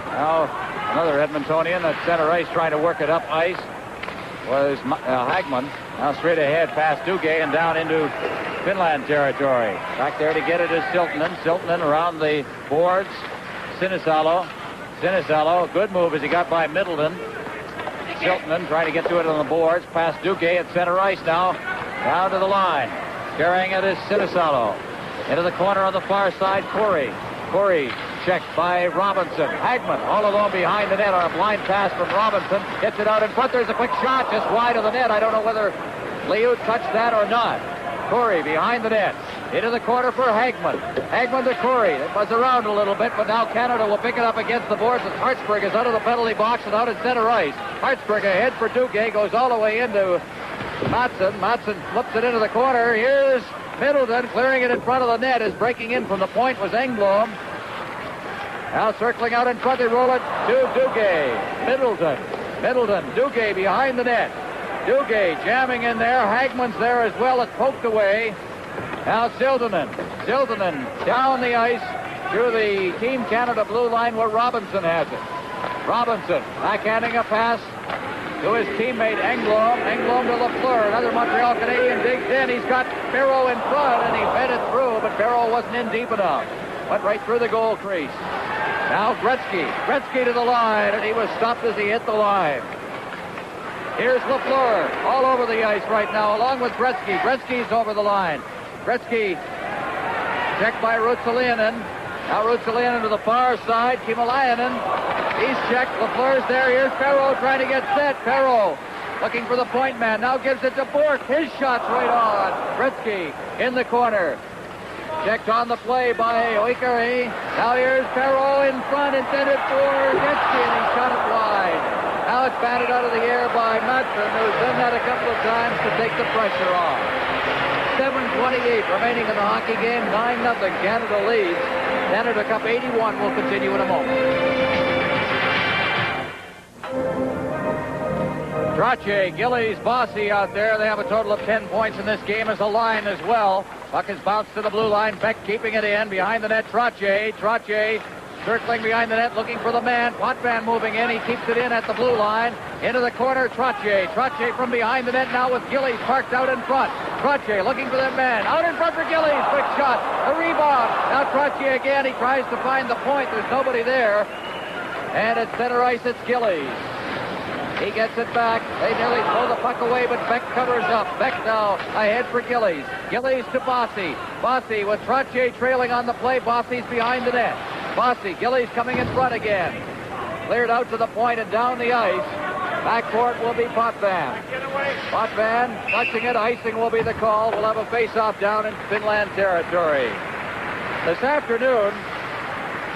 [SPEAKER 1] Now another Edmontonian at center ice trying to work it up ice was Hagman. Now straight ahead past Duguay and down into Finland territory. Back there to get it is Siltanen. Siltanen around the boards. Sinisalo, good move as he got by Middleton. Siltanen trying to get to it on the boards. Past Duguay at center ice now. Down to the line. Carrying it is Sinisalo. Into the corner on the far side, Corey. Corey checked by Robinson. Hagman all alone behind the net on a blind pass from Robinson. Gets it out in front. There's a quick shot just wide of the net. I don't know whether Liu touched that or not. Corey behind the net. Into the corner for Hagman. Hagman to Corey. It was around a little bit, but now Canada will pick it up against the boards as Hartsburg is out of the penalty box and out at center ice. Hartsburg ahead for Duguay. Goes all the way into Matson. Matson flips it into the corner. Here's Middleton clearing it in front of the net. Is breaking in from the point was Engblom. Now circling out in front. They roll it to Duguay. Middleton. Duguay behind the net. Duguay jamming in there. Hagman's there as well. It's poked away. Now Siltanen down the ice through the Team Canada blue line where Robinson has it. Robinson backhanding a pass to his teammate Engblom. Engblom to Lafleur. Another Montreal Canadian digs in. He's got Barrow in front and he fed it through, but Barrow wasn't in deep enough. Went right through the goal crease. Now Gretzky to the line, and he was stopped as he hit the line. Here's Lafleur all over the ice right now, along with Gretzky. Gretzky's over the line. Gretzky checked by Ruotsalainen. Now Ruotsalainen to the far side. Kimalainen. He's checked. Lafleur's there. Here's Perreault trying to get set. Perreault looking for the point man. Now gives it to Bourque. His shot's right on. Gretzky in the corner. Checked on the play by Oikari. Now here's Perreault in front, intended for Gretzky, and he shot it wide. Now it's batted out of the air by Matson, who's done that a couple of times to take the pressure off. 7:28 remaining in the hockey game. 9-0. Canada leads. Canada Cup 81 will continue in a moment. Trottier, Gillies, Bossy out there. They have a total of 10 points in this game as a line as well. Puck is bounced to the blue line. Beck keeping it in. Behind the net, Trottier. Trottier circling behind the net, looking for the man. Potvin moving in. He keeps it in at the blue line. Into the corner, Trottier. Trottier from behind the net now with Gillies parked out in front. Trottier looking for that man. Out in front for Gillies. Quick shot. A rebound. Now Trottier again. He tries to find the point. There's nobody there. And at center ice, it's Gillies. He gets it back. They nearly throw the puck away, but Beck covers up. Beck now ahead for Gillies. Gillies to Bossy. Bossy with Trottier trailing on the play. Bossy's behind the net. Bossy, Gillies coming in front again. Cleared out to the point and down the ice. Backcourt will be Potvin. Potvin touching it. Icing will be the call. We'll have a face-off down in Finland territory. This afternoon,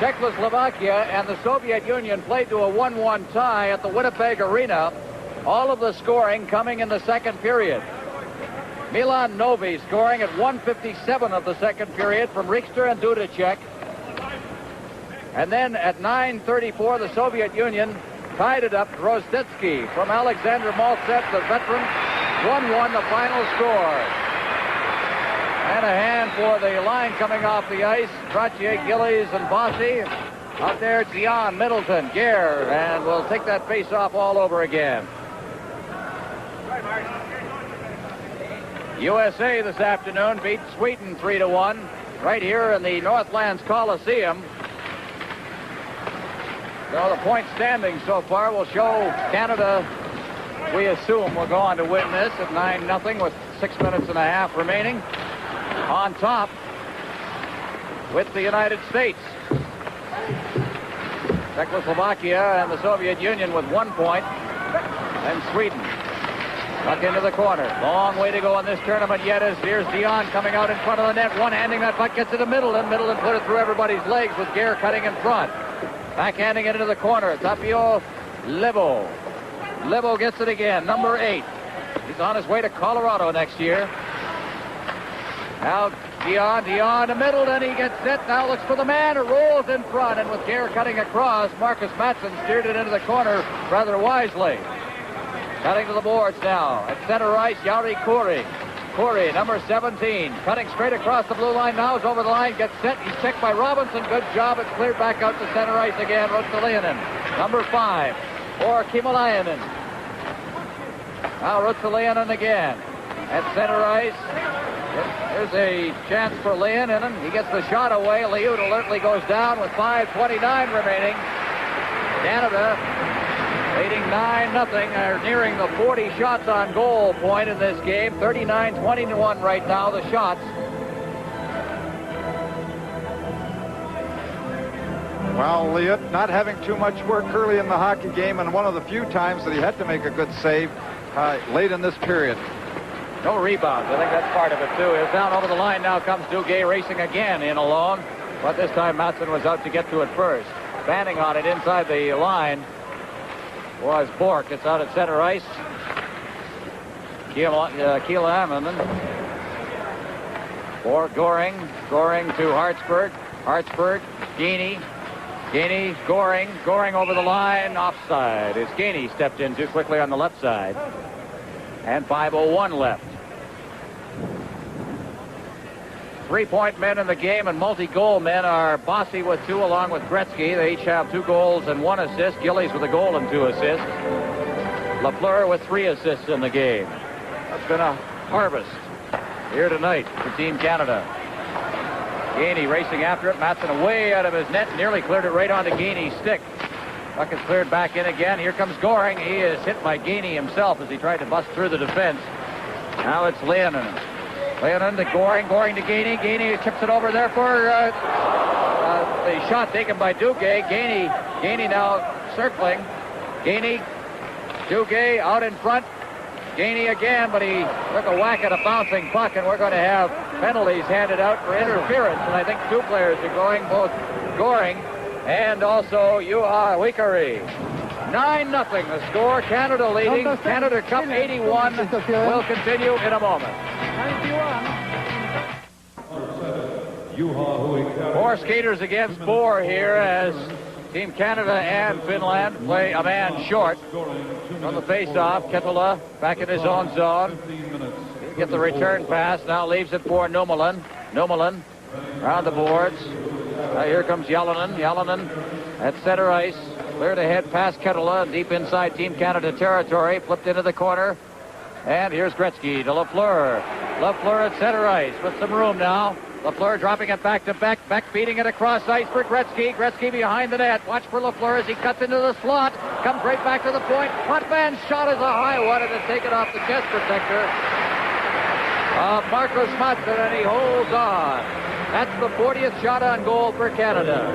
[SPEAKER 1] Czechoslovakia and the Soviet Union played to a 1-1 tie at the Winnipeg Arena. All of the scoring coming in the second period. Milan Novi scoring at 1:57 of the second period from Richter and Dudacek. And then at 9:34, the Soviet Union tied it up. Rostetsky from Alexander Maltsev, the veteran, 1-1 the final score. And a hand for the line coming off the ice. Trottier, Gillies, and Bossy. Out there, Dion, Middleton, Gare, and we'll take that face-off all over again. USA this afternoon beat Sweden 3-1 right here in the Northlands Coliseum. So the point standing so far will show Canada, we assume, will go on to win this at 9-0 with 6 minutes and a half remaining. On top with the United States. Czechoslovakia and the Soviet Union with 1 point. And Sweden. Tuck into the corner. Long way to go in this tournament yet as here's Dion coming out in front of the net. One-handing that puck gets it to Middleton. Middleton put it through everybody's legs with Gare cutting in front. Backhanding it into the corner. Tapio Lebo. Lebo gets it again. Number 8. He's on his way to Colorado next year. Now Dion, the middle, then he gets set. Now looks for the man who rolls in front, and with Gare cutting across, Marcus Matson steered it into the corner rather wisely. Cutting to the boards now. At center ice, Jari Kurri. Kurri, number 17, cutting straight across the blue line. Now is over the line, gets set. He's checked by Robinson. Good job. It's cleared back out to center ice again. Ruotsalainen, number 5, for Kimalainen. Now Ruotsalainen again. At center ice, there's a chance for Leoninen. He gets the shot away. Liut alertly goes down with 5:29 remaining. Canada leading 9-0. Are nearing the 40 shots on goal point in this game. 39-21 right now, the shots.
[SPEAKER 3] Well, Liut not having too much work early in the hockey game, and one of the few times that he had to make a good save late in this period.
[SPEAKER 1] No rebounds. I think that's part of it, too. It's down over the line. Now comes Duguay racing again in alone. But this time Matson was out to get to it first. Banding on it inside the line was Bork. It's out at center ice. Kielainen. For Goring. Goring to Hartsburg. Hartsburg. Geeney. Geeney. Goring. Goring over the line. Offside. As Geeney stepped in too quickly on the left side. And 5:01 left. 3-point men in the game and multi-goal men are Bossy with 2 along with Gretzky. They each have 2 goals and 1 assist. Gillies with a goal and 2 assists. Lafleur with 3 assists in the game. That's been a harvest here tonight for Team Canada. Geeney racing after it. Matson way out of his net. Nearly cleared it right onto Geeney's stick. Puck is cleared back in again. Here comes Goring. He is hit by Geeney himself as he tried to bust through the defense. Now it's Leoninen. Leoninen to Goring. Goring to Geeney. Geeney chips it over there for the shot taken by Duguay. Geeney now circling. Geeney. Duguay out in front. Geeney again, but he took a whack at a bouncing puck, and we're going to have penalties handed out for interference. And I think 2 players are going, both Goring and also Juha Wikari. 9-0 the score. Canada leading. Canada Cup 81 will continue in a moment. 4 skaters against 4 here as Team Canada and Finland play a man short from the face-off. Ketala back in his own zone. He'll get the return pass. Now leaves it for Nummelen. Nummelen around the boards. Here comes Jalonen. Jalonen at center ice. Cleared ahead past Ketala, deep inside Team Canada territory. Flipped into the corner. And here's Gretzky to Lafleur. Lafleur at center ice with some room now. Lafleur dropping it back to Beck. Beck feeding it across ice for Gretzky. Gretzky behind the net. Watch for Lafleur as he cuts into the slot. Comes right back to the point. Potvin shot is a high one and it's taken off the chest protector of Marcus Matson, and he holds on. That's the 40th shot on goal for Canada.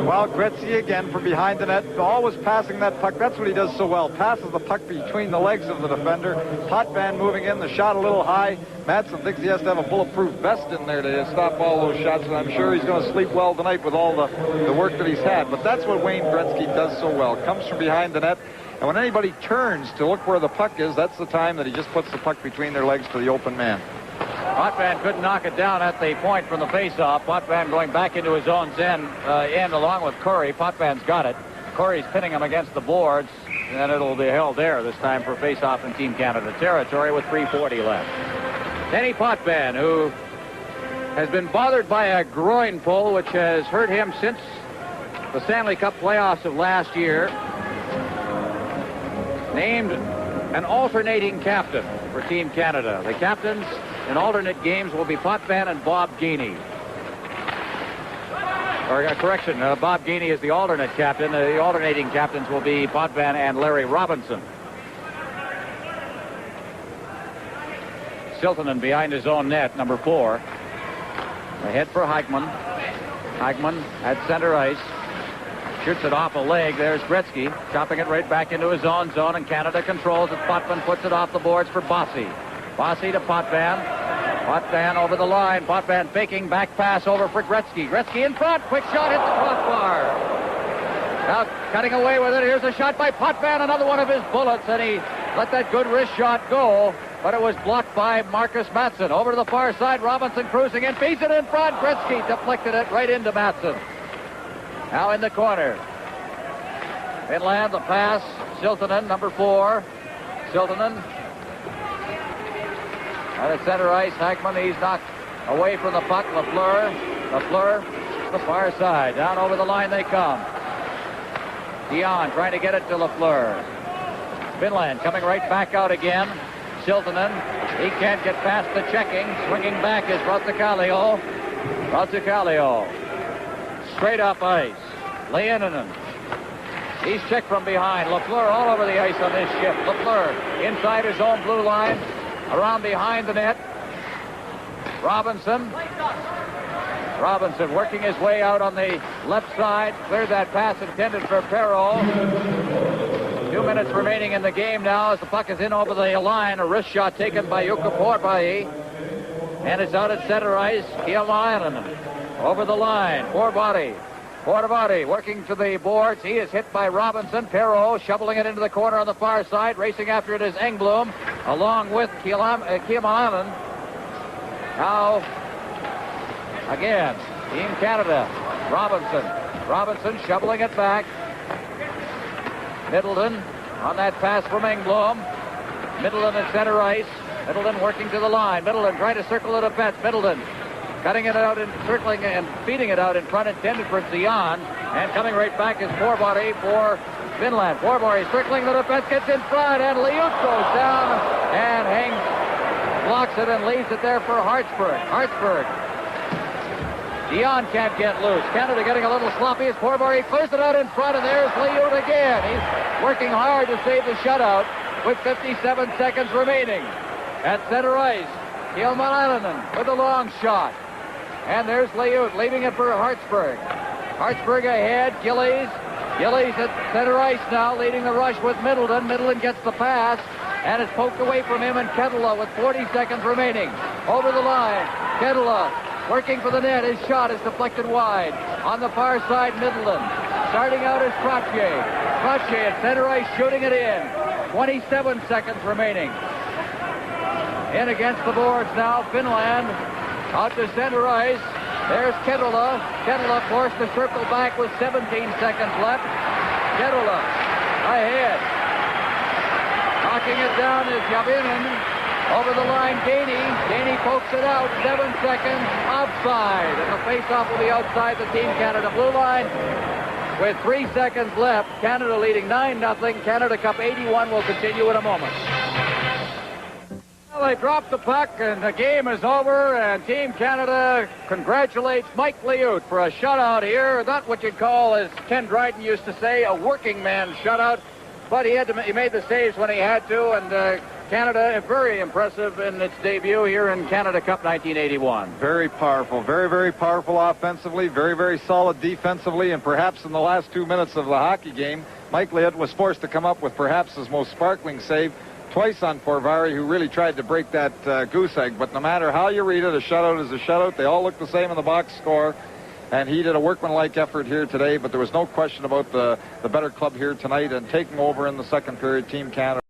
[SPEAKER 3] Well, Gretzky again from behind the net, always passing that puck. That's what he does so well. Passes the puck between the legs of the defender. Potvin moving in, the shot a little high. Madsen thinks he has to have a bulletproof vest in there to stop all those shots, and I'm sure he's going to sleep well tonight with all the work that he's had. But that's what Wayne Gretzky does so well. Comes from behind the net, and when anybody turns to look where the puck is, that's the time that he just puts the puck between their legs to the open man.
[SPEAKER 1] Potvin couldn't knock it down at the point from the face-off. Potvin going back into his own end along with Curry. Potvin's got it. Curry's pinning him against the boards, and it'll be held there this time for face-off in Team Canada territory with 3:40 left. Denny Potvin, who has been bothered by a groin pull, which has hurt him since the Stanley Cup playoffs of last year, named an alternating captain for Team Canada. The captains in alternate games will be Potvin and Bob Geeney. Correction, Bob Geeney is the alternate captain. The alternating captains will be Potvin and Larry Robinson. Siltanen behind his own net, number 4. Ahead for Heikman. Heikman at center ice. Shoots it off a leg. There's Gretzky, chopping it right back into his own zone, and Canada controls it. Potvin puts it off the boards for Bossy. Bossy to Potvin. Potvin over the line. Potvin faking, back pass over for Gretzky. Gretzky in front. Quick shot, hits the crossbar. Now cutting away with it. Here's a shot by Potvin, another one of his bullets, and he let that good wrist shot go. but it was blocked by Marcus Matson. Over to the far side, Robinson cruising in, feeds it in front. Gretzky deflected it right into Matson. Now in the corner. Finland, the pass. Siltanen, number 4. Siltanen. Out at center ice, Hackman, he's knocked away from the puck. Lafleur, the far side. Down over the line they come. Dion trying to get it to Lafleur. Finland coming right back out again. Siltanen, he can't get past the checking. Swinging back is Ratsukallio. Straight up ice. Leinonen. He's checked from behind. Lafleur all over the ice on this shift. Lafleur inside his own blue line. Around behind the net. Robinson working his way out on the left side. Cleared that pass intended for Perreault. 2 minutes remaining in the game now as the puck is in over the line. A wrist shot taken by Jukka Porvahi. And it's out at center ice. Kielainen over the line. Porvahi working to the boards. He is hit by Robinson. Perreault shoveling it into the corner on the far side. Racing after it is Engblom along with Kielainen. Now, again, Team Canada. Robinson shoveling it back. Middleton on that pass from Engblom. Middleton at center ice. Middleton working to the line. Middleton trying to circle the defense. Middleton cutting it out and circling and feeding it out in front, intended for Zion. And coming right back is Porvahi for Finland. Porvahi circling the defense, gets in front, and Liut goes down and blocks it and leaves it there for Hartsburg. Dion can't get loose. Canada getting a little sloppy as Porvahi clears it out in front, and there's Liut again. He's working hard to save the shutout with 57 seconds remaining. At center ice, Kielainen with a long shot. And there's Liut leaving it for Hartsburg. Hartsburg ahead, Gillies at center ice now, leading the rush with Middleton. Middleton gets the pass, and it's poked away from him, and Kettula with 40 seconds remaining. Over the line, Kettula working for the net. His shot is deflected wide. On the far side, Middleton. Starting out is Trottier. Trottier at center ice shooting it in. 27 seconds remaining. In against the boards now, Finland. Out to center ice. There's Kettula. Kettula forced to circle back with 17 seconds left. Kettula ahead. Knocking it down is Javinin. Over the line, Gainey. Gainey pokes it out. 7 seconds outside. And the faceoff will be outside the Team Canada blue line. With 3 seconds left, Canada leading 9-0. Canada Cup 81 will continue in a moment. Well, they dropped the puck, and the game is over, and Team Canada congratulates Mike Liut for a shutout here. Not what you'd call, as Ken Dryden used to say, a working man shutout, but he made the saves when he had to, and Canada very impressive in its debut here in Canada Cup 1981.
[SPEAKER 3] Very powerful, very, very powerful offensively, very, very solid defensively, and perhaps in the last 2 minutes of the hockey game, Mike Liut was forced to come up with perhaps his most sparkling save twice on Porvahi, who really tried to break that goose egg. But no matter how you read it, a shutout is a shutout. They all look the same in the box score. And he did a workmanlike effort here today, but there was no question about the better club here tonight and taking over in the second period, Team Canada.